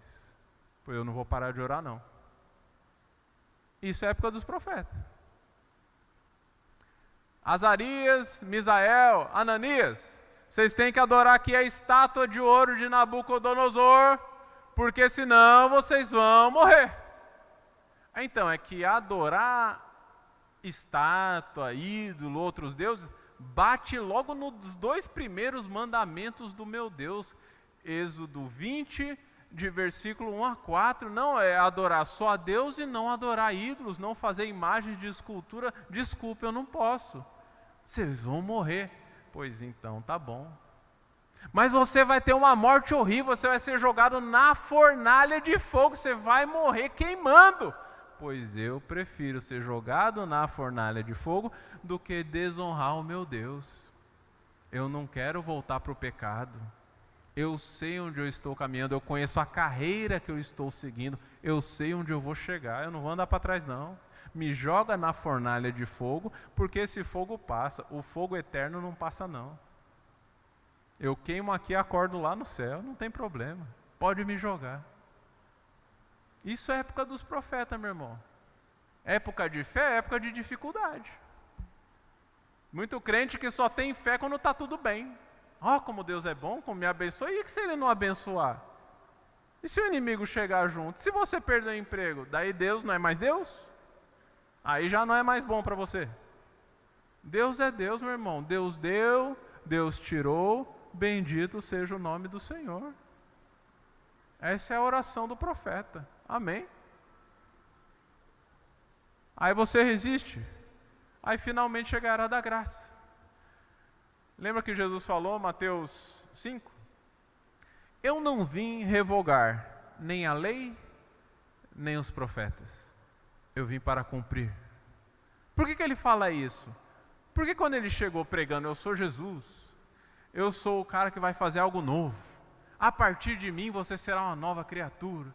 Pois eu não vou parar de orar não. Isso é a época dos profetas. Azarias, Misael, Ananias, vocês têm que adorar aqui a estátua de ouro de Nabucodonosor, porque senão vocês vão morrer. Então, é que adorar estátua, ídolo, outros deuses, bate logo nos 2 primeiros mandamentos do meu Deus. Êxodo 20, de versículo 1 a 4, não é adorar só a Deus e não adorar ídolos, não fazer imagens de escultura. Desculpa, eu não posso. Vocês vão morrer. Pois então, tá bom. Mas você vai ter uma morte horrível, você vai ser jogado na fornalha de fogo, você vai morrer queimando. Pois eu prefiro ser jogado na fornalha de fogo do que desonrar o meu Deus. Eu não quero voltar para o pecado. Eu sei onde eu estou caminhando, eu conheço a carreira que eu estou seguindo, eu sei onde eu vou chegar, eu não vou andar para trás não. Me joga na fornalha de fogo, porque esse fogo passa, o fogo eterno não passa não. Eu queimo aqui e acordo lá no céu, não tem problema, pode me jogar. Isso é época dos profetas, meu irmão. Época de fé é época de dificuldade. Muito crente que só tem fé quando está tudo bem. Como Deus é bom, como me abençoa. E se Ele não abençoar? E se o inimigo chegar junto? Se você perder o emprego, daí Deus não é mais Deus? Aí já não é mais bom para você. Deus é Deus, meu irmão. Deus deu, Deus tirou, bendito seja o nome do Senhor. Essa é a oração do profeta. Amém? Aí você resiste. Aí finalmente chegará da graça. Lembra que Jesus falou, Mateus 5? Eu não vim revogar nem a lei, nem os profetas. Eu vim para cumprir. Por que ele fala isso? Porque quando ele chegou pregando, eu sou Jesus, eu sou o cara que vai fazer algo novo. A partir de mim você será uma nova criatura.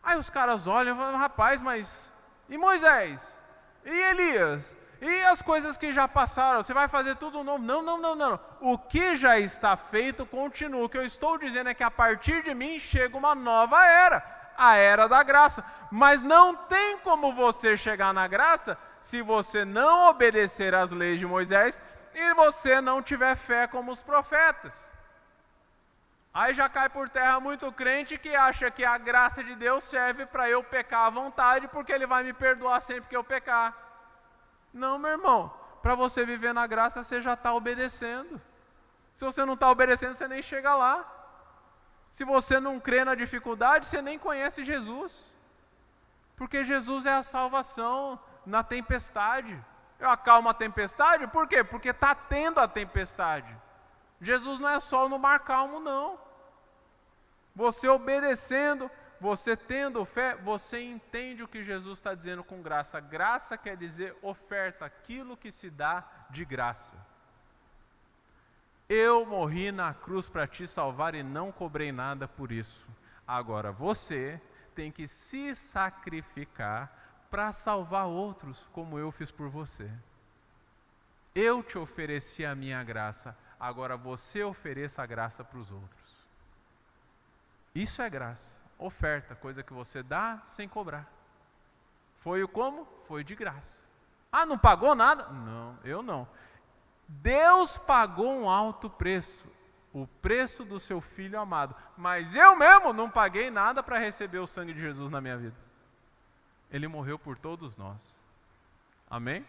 Aí os caras olham e falam, rapaz, mas e Moisés? E Elias? E as coisas que já passaram? Você vai fazer tudo novo? Não. O que já está feito continua. O que eu estou dizendo é que a partir de mim chega uma nova era. A era da graça. Mas não tem como você chegar na graça se você não obedecer às leis de Moisés e você não tiver fé como os profetas. Aí já cai por terra muito crente que acha que a graça de Deus serve para eu pecar à vontade, porque Ele vai me perdoar sempre que eu pecar. Não, meu irmão, para você viver na graça, você já está obedecendo. Se você não está obedecendo, você nem chega lá. Se você não crê na dificuldade, você nem conhece Jesus. Porque Jesus é a salvação na tempestade. Eu acalmo a tempestade, por quê? Porque está tendo a tempestade. Jesus não é só no mar calmo, não. Você obedecendo, você tendo fé, você entende o que Jesus está dizendo com graça. Graça quer dizer oferta, aquilo que se dá de graça. Eu morri na cruz para te salvar e não cobrei nada por isso. Agora você tem que se sacrificar para salvar outros, como eu fiz por você. Eu te ofereci a minha graça, agora você ofereça a graça para os outros. Isso é graça, oferta, coisa que você dá sem cobrar. Foi o como? Foi de graça. Ah, não pagou nada? Não, eu não. Deus pagou um alto preço, o preço do seu Filho amado, mas eu mesmo não paguei nada para receber o sangue de Jesus na minha vida. Ele morreu por todos nós. Amém?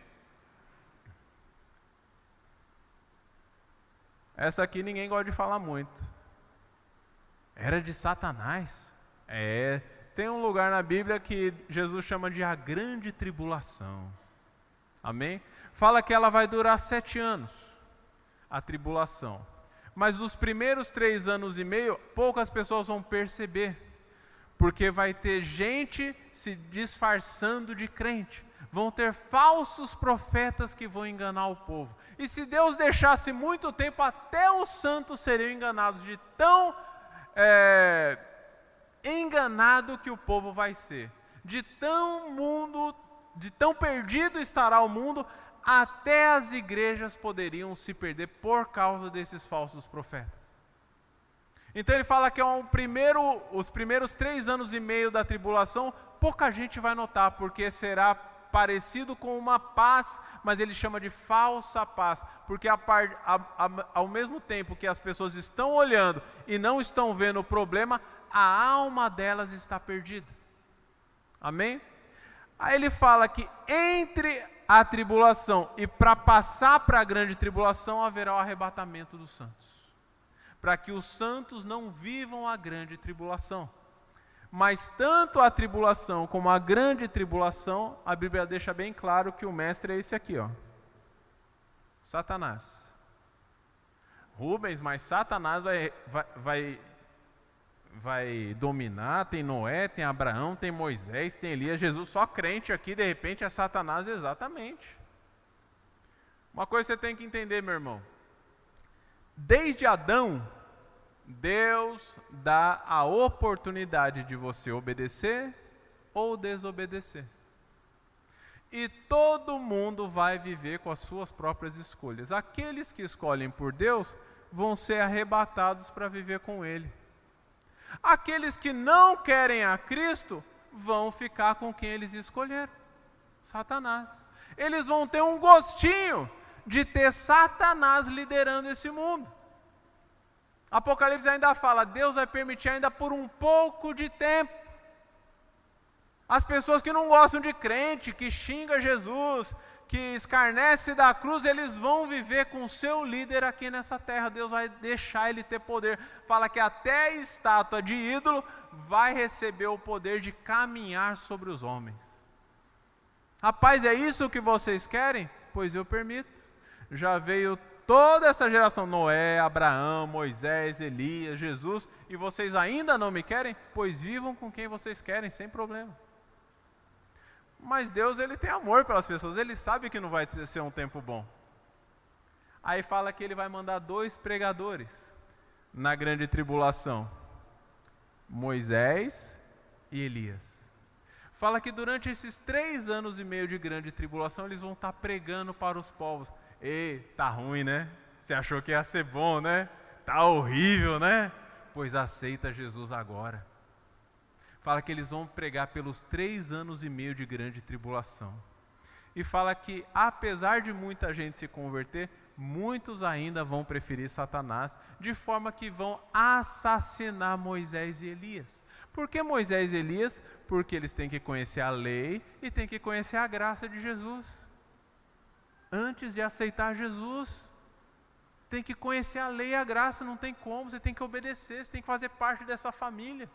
Essa aqui ninguém gosta de falar muito. Era de Satanás. Tem um lugar na Bíblia que Jesus chama de a grande tribulação. Amém? Fala que ela vai durar 7 anos, a tribulação. Mas os primeiros 3 anos e meio, poucas pessoas vão perceber. Porque vai ter gente se disfarçando de crente. Vão ter falsos profetas que vão enganar o povo. E se Deus deixasse muito tempo, até os santos seriam enganados de tão enganado que o povo vai ser. De tão perdido estará o mundo, até as igrejas poderiam se perder por causa desses falsos profetas. Então ele fala que os primeiros 3 anos e meio da tribulação, pouca gente vai notar, porque será parecido com uma paz, mas ele chama de falsa paz, porque ao mesmo tempo que as pessoas estão olhando e não estão vendo o problema, a alma delas está perdida. Amém? Aí ele fala que entre a tribulação e para passar para a grande tribulação haverá o arrebatamento dos santos, para que os santos não vivam a grande tribulação. Mas tanto a tribulação como a grande tribulação, a Bíblia deixa bem claro que o mestre é esse aqui, ó, Satanás. Rubens, mas Satanás vai dominar, tem Noé, tem Abraão, tem Moisés, tem Elias, Jesus, só crente aqui, de repente é Satanás, exatamente. Uma coisa você tem que entender, meu irmão, desde Adão, Deus dá a oportunidade de você obedecer ou desobedecer. E todo mundo vai viver com as suas próprias escolhas. Aqueles que escolhem por Deus vão ser arrebatados para viver com Ele. Aqueles que não querem a Cristo vão ficar com quem eles escolheram, Satanás. Eles vão ter um gostinho de ter Satanás liderando esse mundo. Apocalipse ainda fala, Deus vai permitir ainda por um pouco de tempo. As pessoas que não gostam de crente, que xinga Jesus, que escarnece da cruz, eles vão viver com o seu líder aqui nessa terra. Deus vai deixar ele ter poder. Fala que até a estátua de ídolo vai receber o poder de caminhar sobre os homens. Rapaz, é isso que vocês querem? Pois eu permito. Já veio toda essa geração, Noé, Abraão, Moisés, Elias, Jesus, e vocês ainda não me querem? Pois vivam com quem vocês querem, sem problema. Mas Deus, Ele tem amor pelas pessoas, Ele sabe que não vai ser um tempo bom. Aí fala que Ele vai mandar 2 pregadores na grande tribulação, Moisés e Elias. Fala que durante esses 3 anos e meio de grande tribulação, eles vão estar pregando para os povos. Ei, tá ruim, né? Você achou que ia ser bom, né? Tá horrível, né? Pois aceita Jesus agora. Fala que eles vão pregar pelos 3 anos e meio de grande tribulação. E fala que, apesar de muita gente se converter, muitos ainda vão preferir Satanás, de forma que vão assassinar Moisés e Elias. Por que Moisés e Elias? Porque eles têm que conhecer a lei e têm que conhecer a graça de Jesus. Antes de aceitar Jesus, tem que conhecer a lei e a graça, não tem como, você tem que obedecer, você tem que fazer parte dessa família.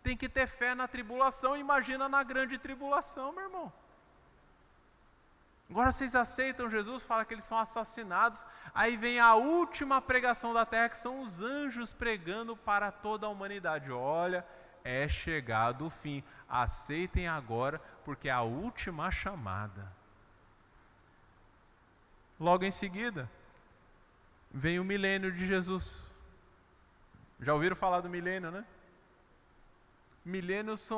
Tem que ter fé na tribulação, imagina na grande tribulação, meu irmão. Agora vocês aceitam Jesus, fala que eles são assassinados, aí vem a última pregação da terra, que são os anjos pregando para toda a humanidade. Olha, é chegado o fim, aceitem agora, porque é a última chamada. Logo em seguida, vem o milênio de Jesus. Já ouviram falar do milênio, né? Milênios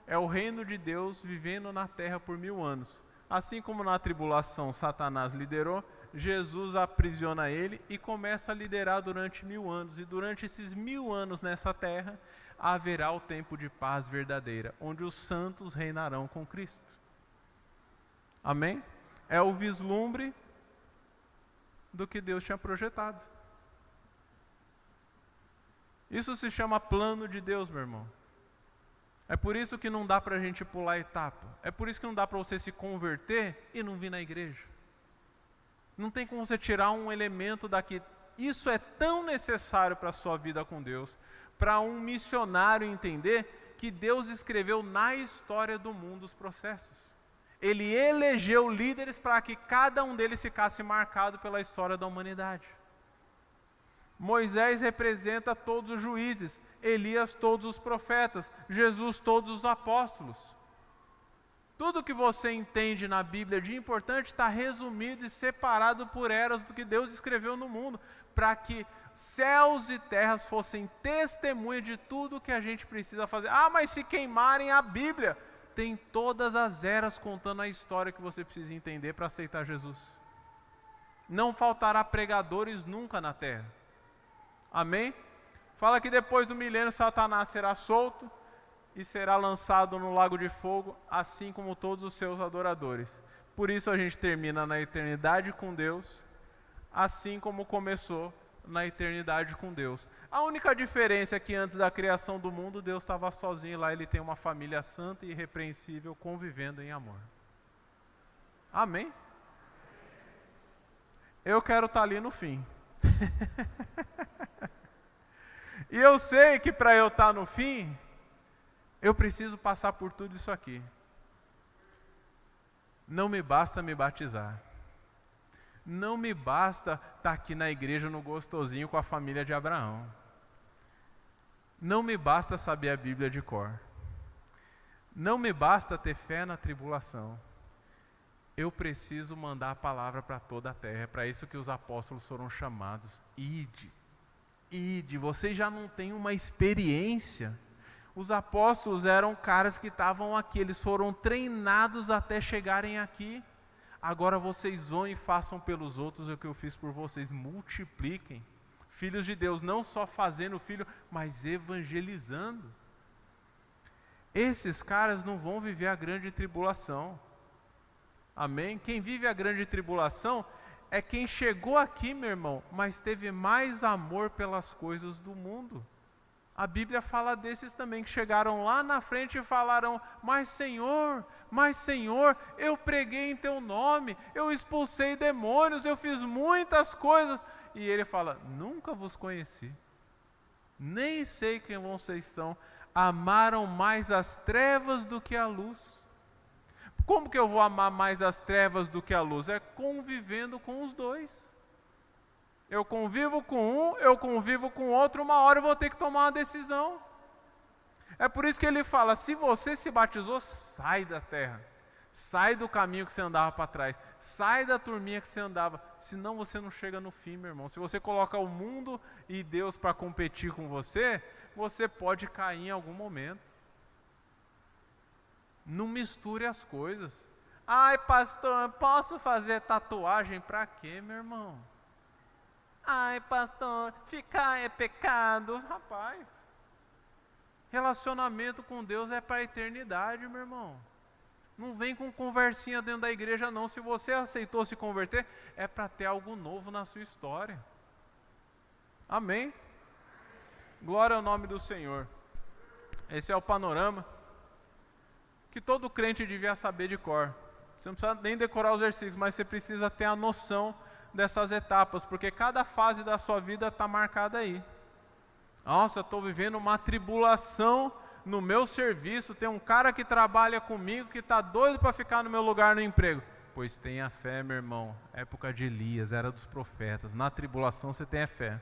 é o reino de Deus vivendo na terra por 1000 anos. Assim como na tribulação Satanás liderou, Jesus aprisiona ele e começa a liderar durante 1000 anos. E durante esses 1000 anos nessa terra, haverá o tempo de paz verdadeira, onde os santos reinarão com Cristo. Amém? É o vislumbre do que Deus tinha projetado. Isso se chama plano de Deus, meu irmão. É por isso que não dá para a gente pular etapa. É por isso que não dá para você se converter e não vir na igreja. Não tem como você tirar um elemento daqui. Isso é tão necessário para a sua vida com Deus, para um missionário entender que Deus escreveu na história do mundo os processos. Ele elegeu líderes para que cada um deles ficasse marcado pela história da humanidade. Moisés representa todos os juízes, Elias todos os profetas, Jesus todos os apóstolos. Tudo que você entende na Bíblia de importante está resumido e separado por eras do que Deus escreveu no mundo, para que céus e terras fossem testemunha de tudo que a gente precisa fazer. Ah, mas se queimarem a Bíblia, tem todas as eras contando a história que você precisa entender para aceitar Jesus. Não faltará pregadores nunca na terra. Amém? Fala que depois do milênio Satanás será solto e será lançado no lago de fogo, assim como todos os seus adoradores. Por isso a gente termina na eternidade com Deus, assim como começou na eternidade com Deus. A única diferença é que antes da criação do mundo, Deus estava sozinho, lá ele tem uma família santa e irrepreensível convivendo em amor. Amém? Eu quero estar ali no fim. E eu sei que para eu estar no fim, eu preciso passar por tudo isso aqui. Não me basta me batizar. Não me basta estar aqui na igreja no gostosinho com a família de Abraão. Não me basta saber a Bíblia de cor. Não me basta ter fé na tribulação. Eu preciso mandar a palavra para toda a terra. É para isso que os apóstolos foram chamados. Ide. Vocês já não têm uma experiência. Os apóstolos eram caras que estavam aqui, eles foram treinados até chegarem aqui. Agora vocês vão e façam pelos outros o que eu fiz por vocês, multipliquem. Filhos de Deus, não só fazendo filho, mas evangelizando. Esses caras não vão viver a grande tribulação. Amém? Quem vive a grande tribulação é quem chegou aqui, meu irmão, mas teve mais amor pelas coisas do mundo. A Bíblia fala desses também, que chegaram lá na frente e falaram: mas Senhor, eu preguei em Teu nome, eu expulsei demônios, eu fiz muitas coisas. E Ele fala: nunca vos conheci, nem sei quem vocês são, amaram mais as trevas do que a luz. Como que eu vou amar mais as trevas do que a luz? É convivendo com os dois. Eu convivo com um, eu convivo com outro, uma hora eu vou ter que tomar uma decisão. É por isso que ele fala: se você se batizou, sai da terra. Sai do caminho que você andava para trás. Sai da turminha que você andava. Senão você não chega no fim, meu irmão. Se você coloca o mundo e Deus para competir com você, você pode cair em algum momento. Não misture as coisas. Ai, pastor, posso fazer tatuagem? Para quê, meu irmão? Ai, pastor, ficar é pecado. Rapaz, relacionamento com Deus é para a eternidade, meu irmão. Não vem com conversinha dentro da igreja não. Se você aceitou se converter, é para ter algo novo na sua história. Amém? Glória ao nome do Senhor. Esse é o panorama que todo crente devia saber de cor. Você não precisa nem decorar os versículos, mas você precisa ter a noção dessas etapas, porque cada fase da sua vida está marcada aí. Nossa, eu estou vivendo uma tribulação no meu serviço, tem um cara que trabalha comigo que está doido para ficar no meu lugar no emprego. Pois tenha fé, meu irmão. Época de Elias, era dos profetas. Na tribulação você tem fé.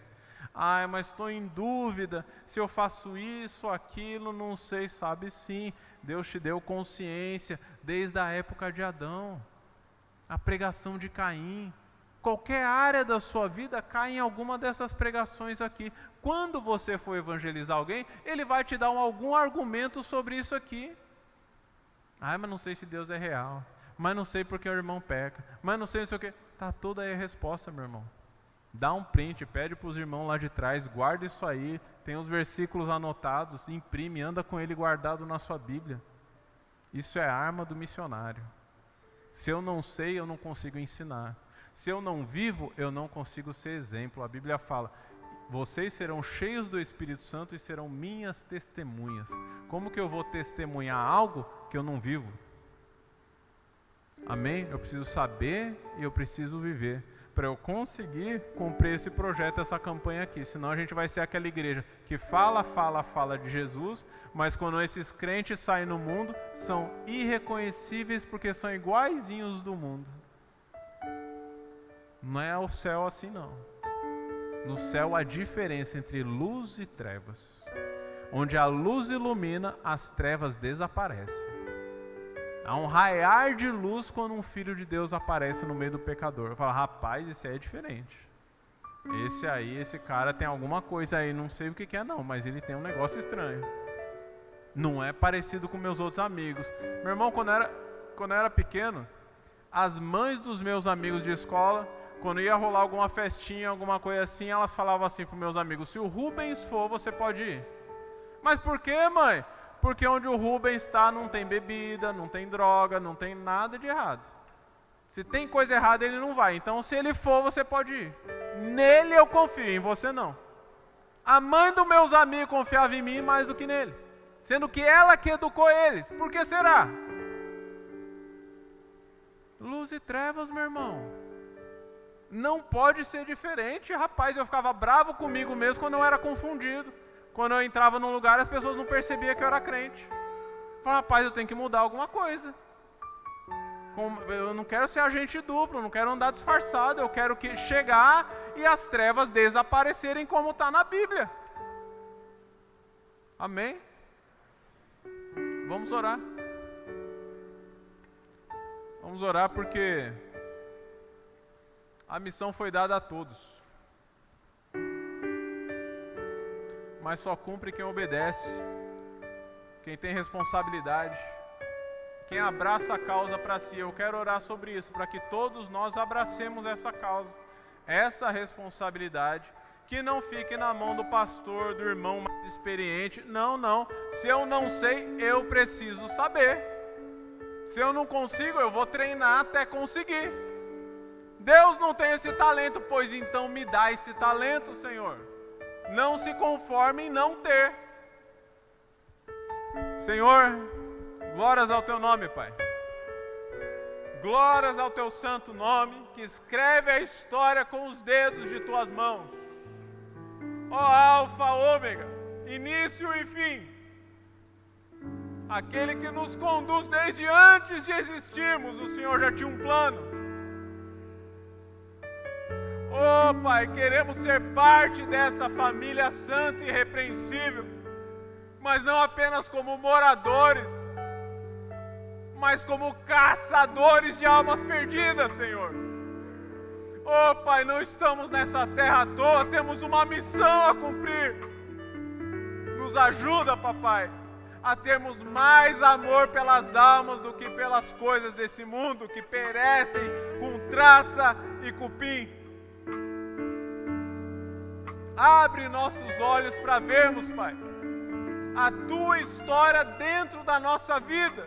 Ai, mas estou em dúvida se eu faço isso, aquilo, não sei. Sabe sim, Deus te deu consciência desde a época de Adão. A pregação de Caim. Qualquer área da sua vida cai em alguma dessas pregações aqui. Quando você for evangelizar alguém, ele vai te dar algum argumento sobre isso aqui. Ai, mas não sei se Deus é real. Mas não sei porque o irmão peca. Mas não sei o que. Está toda aí a resposta, meu irmão. Dá um print, pede para os irmãos lá de trás, guarda isso aí. Tem os versículos anotados, imprime, anda com ele guardado na sua Bíblia. Isso é a arma do missionário. Se eu não sei, eu não consigo ensinar. Se eu não vivo, eu não consigo ser exemplo. A Bíblia fala, vocês serão cheios do Espírito Santo e serão minhas testemunhas. Como que eu vou testemunhar algo que eu não vivo? Amém? Eu preciso saber e eu preciso viver para eu conseguir cumprir esse projeto, essa campanha aqui. Senão a gente vai ser aquela igreja que fala de Jesus, mas quando esses crentes saem no mundo, são irreconhecíveis porque são iguaizinhos do mundo. Não é o céu assim não. No céu há diferença entre luz e trevas. Onde a luz ilumina, as trevas desaparecem. Há um raiar de luz quando um filho de Deus aparece no meio do pecador. Eu falo, rapaz, esse aí é diferente. Esse cara tem alguma coisa aí, não sei o que é não, mas ele tem um negócio estranho. Não é parecido com meus outros amigos. Meu irmão, quando eu era pequeno, as mães dos meus amigos de escola, quando ia rolar alguma festinha, alguma coisa assim, elas falavam assim para os meus amigos, se o Rubens for, você pode ir. Mas por quê, mãe? Porque onde o Rubens está não tem bebida, não tem droga, não tem nada de errado. Se tem coisa errada, ele não vai. Então, se ele for, você pode ir. Nele eu confio, em você não. A mãe dos meus amigos confiava em mim mais do que neles. Sendo que ela que educou eles. Por que será? Luz e trevas, meu irmão. Não pode ser diferente. Rapaz, eu ficava bravo comigo mesmo quando eu era confundido. Quando eu entrava num lugar, as pessoas não percebiam que eu era crente. Eu falava, rapaz, eu tenho que mudar alguma coisa. Eu não quero ser agente duplo, eu não quero andar disfarçado. Eu quero chegar e as trevas desaparecerem como está na Bíblia. Amém? Vamos orar. Vamos orar porque a missão foi dada a todos. Mas só cumpre quem obedece, quem tem responsabilidade, quem abraça a causa para si. Eu quero orar sobre isso, para que todos nós abracemos essa causa, essa responsabilidade, que não fique na mão do pastor, do irmão mais experiente. Não. Se eu não sei, eu preciso saber. Se eu não consigo, eu vou treinar até conseguir. Deus não tem esse talento, pois então me dá esse talento, Senhor. Não se conforme em não ter. Senhor, glórias ao teu nome, Pai. Glórias ao teu santo nome, que escreve a história com os dedos de tuas mãos. Ó Alfa, Ômega, início e fim. Aquele que nos conduz desde antes de existirmos, o Senhor já tinha um plano. Oh Pai, queremos ser parte dessa família santa e irrepreensível, mas não apenas como moradores, mas como caçadores de almas perdidas, Senhor. Oh Pai, não estamos nessa terra à toa, temos uma missão a cumprir. Nos ajuda, Papai, a termos mais amor pelas almas do que pelas coisas desse mundo que perecem com traça e cupim. Abre nossos olhos para vermos, Pai, a Tua história dentro da nossa vida.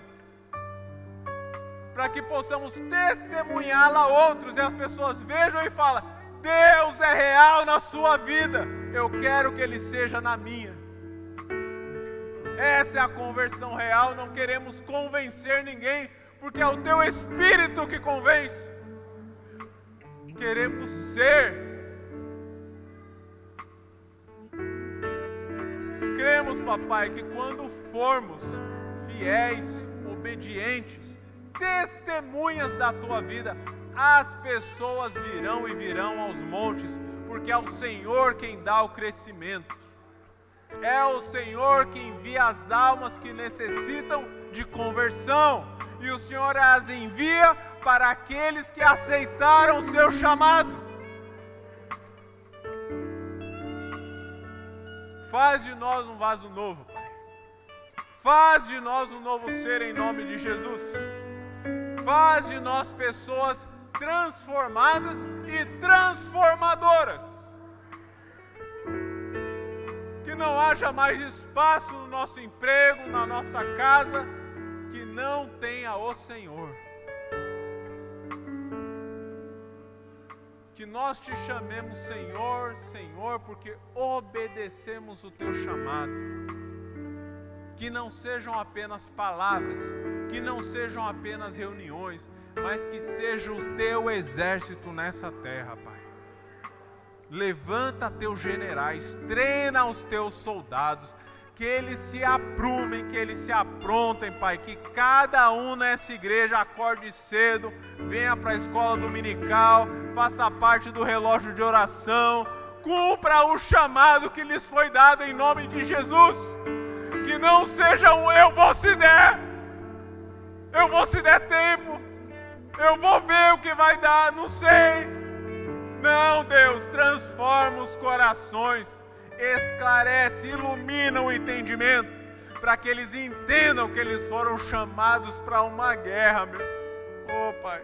para que possamos testemunhá-la a outros e as pessoas vejam e falem: Deus é real na sua vida, eu quero que Ele seja na minha. Essa é a conversão real. Não queremos convencer ninguém, porque é o Teu Espírito que convence. Queremos ser. Cremos, Papai, que quando formos fiéis, obedientes, testemunhas da Tua vida, as pessoas virão e virão aos montes, porque é o Senhor quem dá o crescimento. É o Senhor que envia as almas que necessitam de conversão, e o Senhor as envia para aqueles que aceitaram o seu chamado. Faz de nós um vaso novo, Pai. Faz de nós um novo ser em nome de Jesus. Faz de nós pessoas transformadas e transformadoras. Que não haja mais espaço no nosso emprego, na nossa casa, que não tenha o Senhor. Que nós te chamemos Senhor, Senhor, porque obedecemos o teu chamado. Que não sejam apenas palavras, que não sejam apenas reuniões, mas que seja o teu exército nessa terra, Pai. Levanta teus generais, treina os teus soldados, que eles se aprumem, que eles se aprontem, Pai, que cada um nessa igreja acorde cedo, venha para a escola dominical, faça parte do relógio de oração, cumpra o chamado que lhes foi dado em nome de Jesus. Que não seja um eu vou se der tempo, eu vou ver o que vai dar, não sei. Não, Deus, transforma os corações, esclarece, ilumina o entendimento, para que eles entendam que eles foram chamados para uma guerra, meu. Oh, Pai.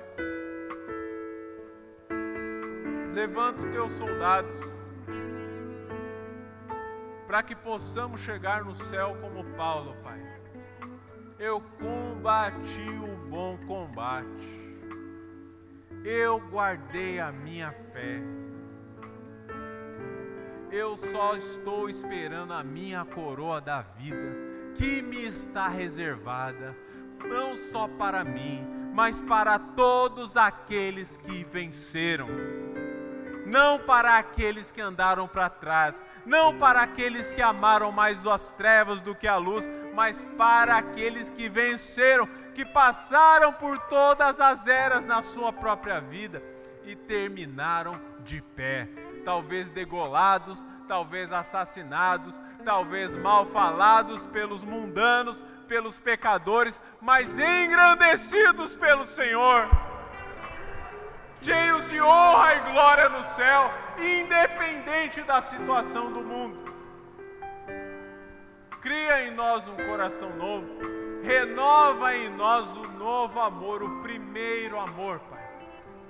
Levanta os teus soldados, para que possamos chegar no céu como Paulo, Pai. Eu combati o bom combate. Eu guardei a minha fé. Eu só estou esperando a minha coroa da vida, que me está reservada, não só para mim, mas para todos aqueles que venceram. Não para aqueles que andaram para trás, não para aqueles que amaram mais as trevas do que a luz, mas para aqueles que venceram, que passaram por todas as eras na sua própria vida e terminaram de pé, talvez degolados, talvez assassinados, talvez mal falados pelos mundanos, pelos pecadores, mas engrandecidos pelo Senhor, cheios de honra e glória no céu, independente da situação do mundo. Cria em nós um coração novo, renova em nós o novo amor, o primeiro amor, Pai,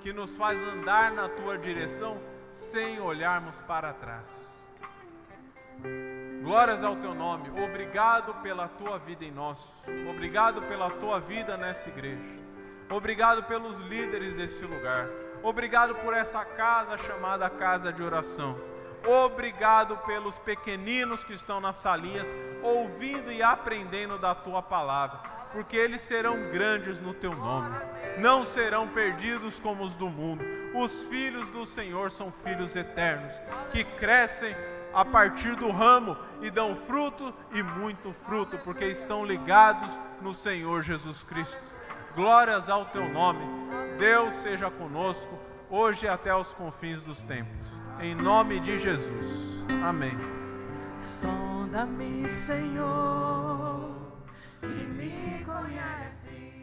que nos faz andar na Tua direção sem olharmos para trás. Glórias ao Teu nome, obrigado pela Tua vida em nós, obrigado pela Tua vida nessa igreja, obrigado pelos líderes desse lugar, obrigado por essa casa chamada Casa de Oração, obrigado pelos pequeninos que estão nas salinhas, ouvindo e aprendendo da Tua palavra, porque eles serão grandes no Teu nome, não serão perdidos como os do mundo. Os filhos do Senhor são filhos eternos, que crescem a partir do ramo e dão fruto e muito fruto, porque estão ligados no Senhor Jesus Cristo. Glórias ao Teu nome. Deus seja conosco, hoje e até os confins dos tempos. Em nome de Jesus. Amém. Sonda-me, Senhor, e me conhece.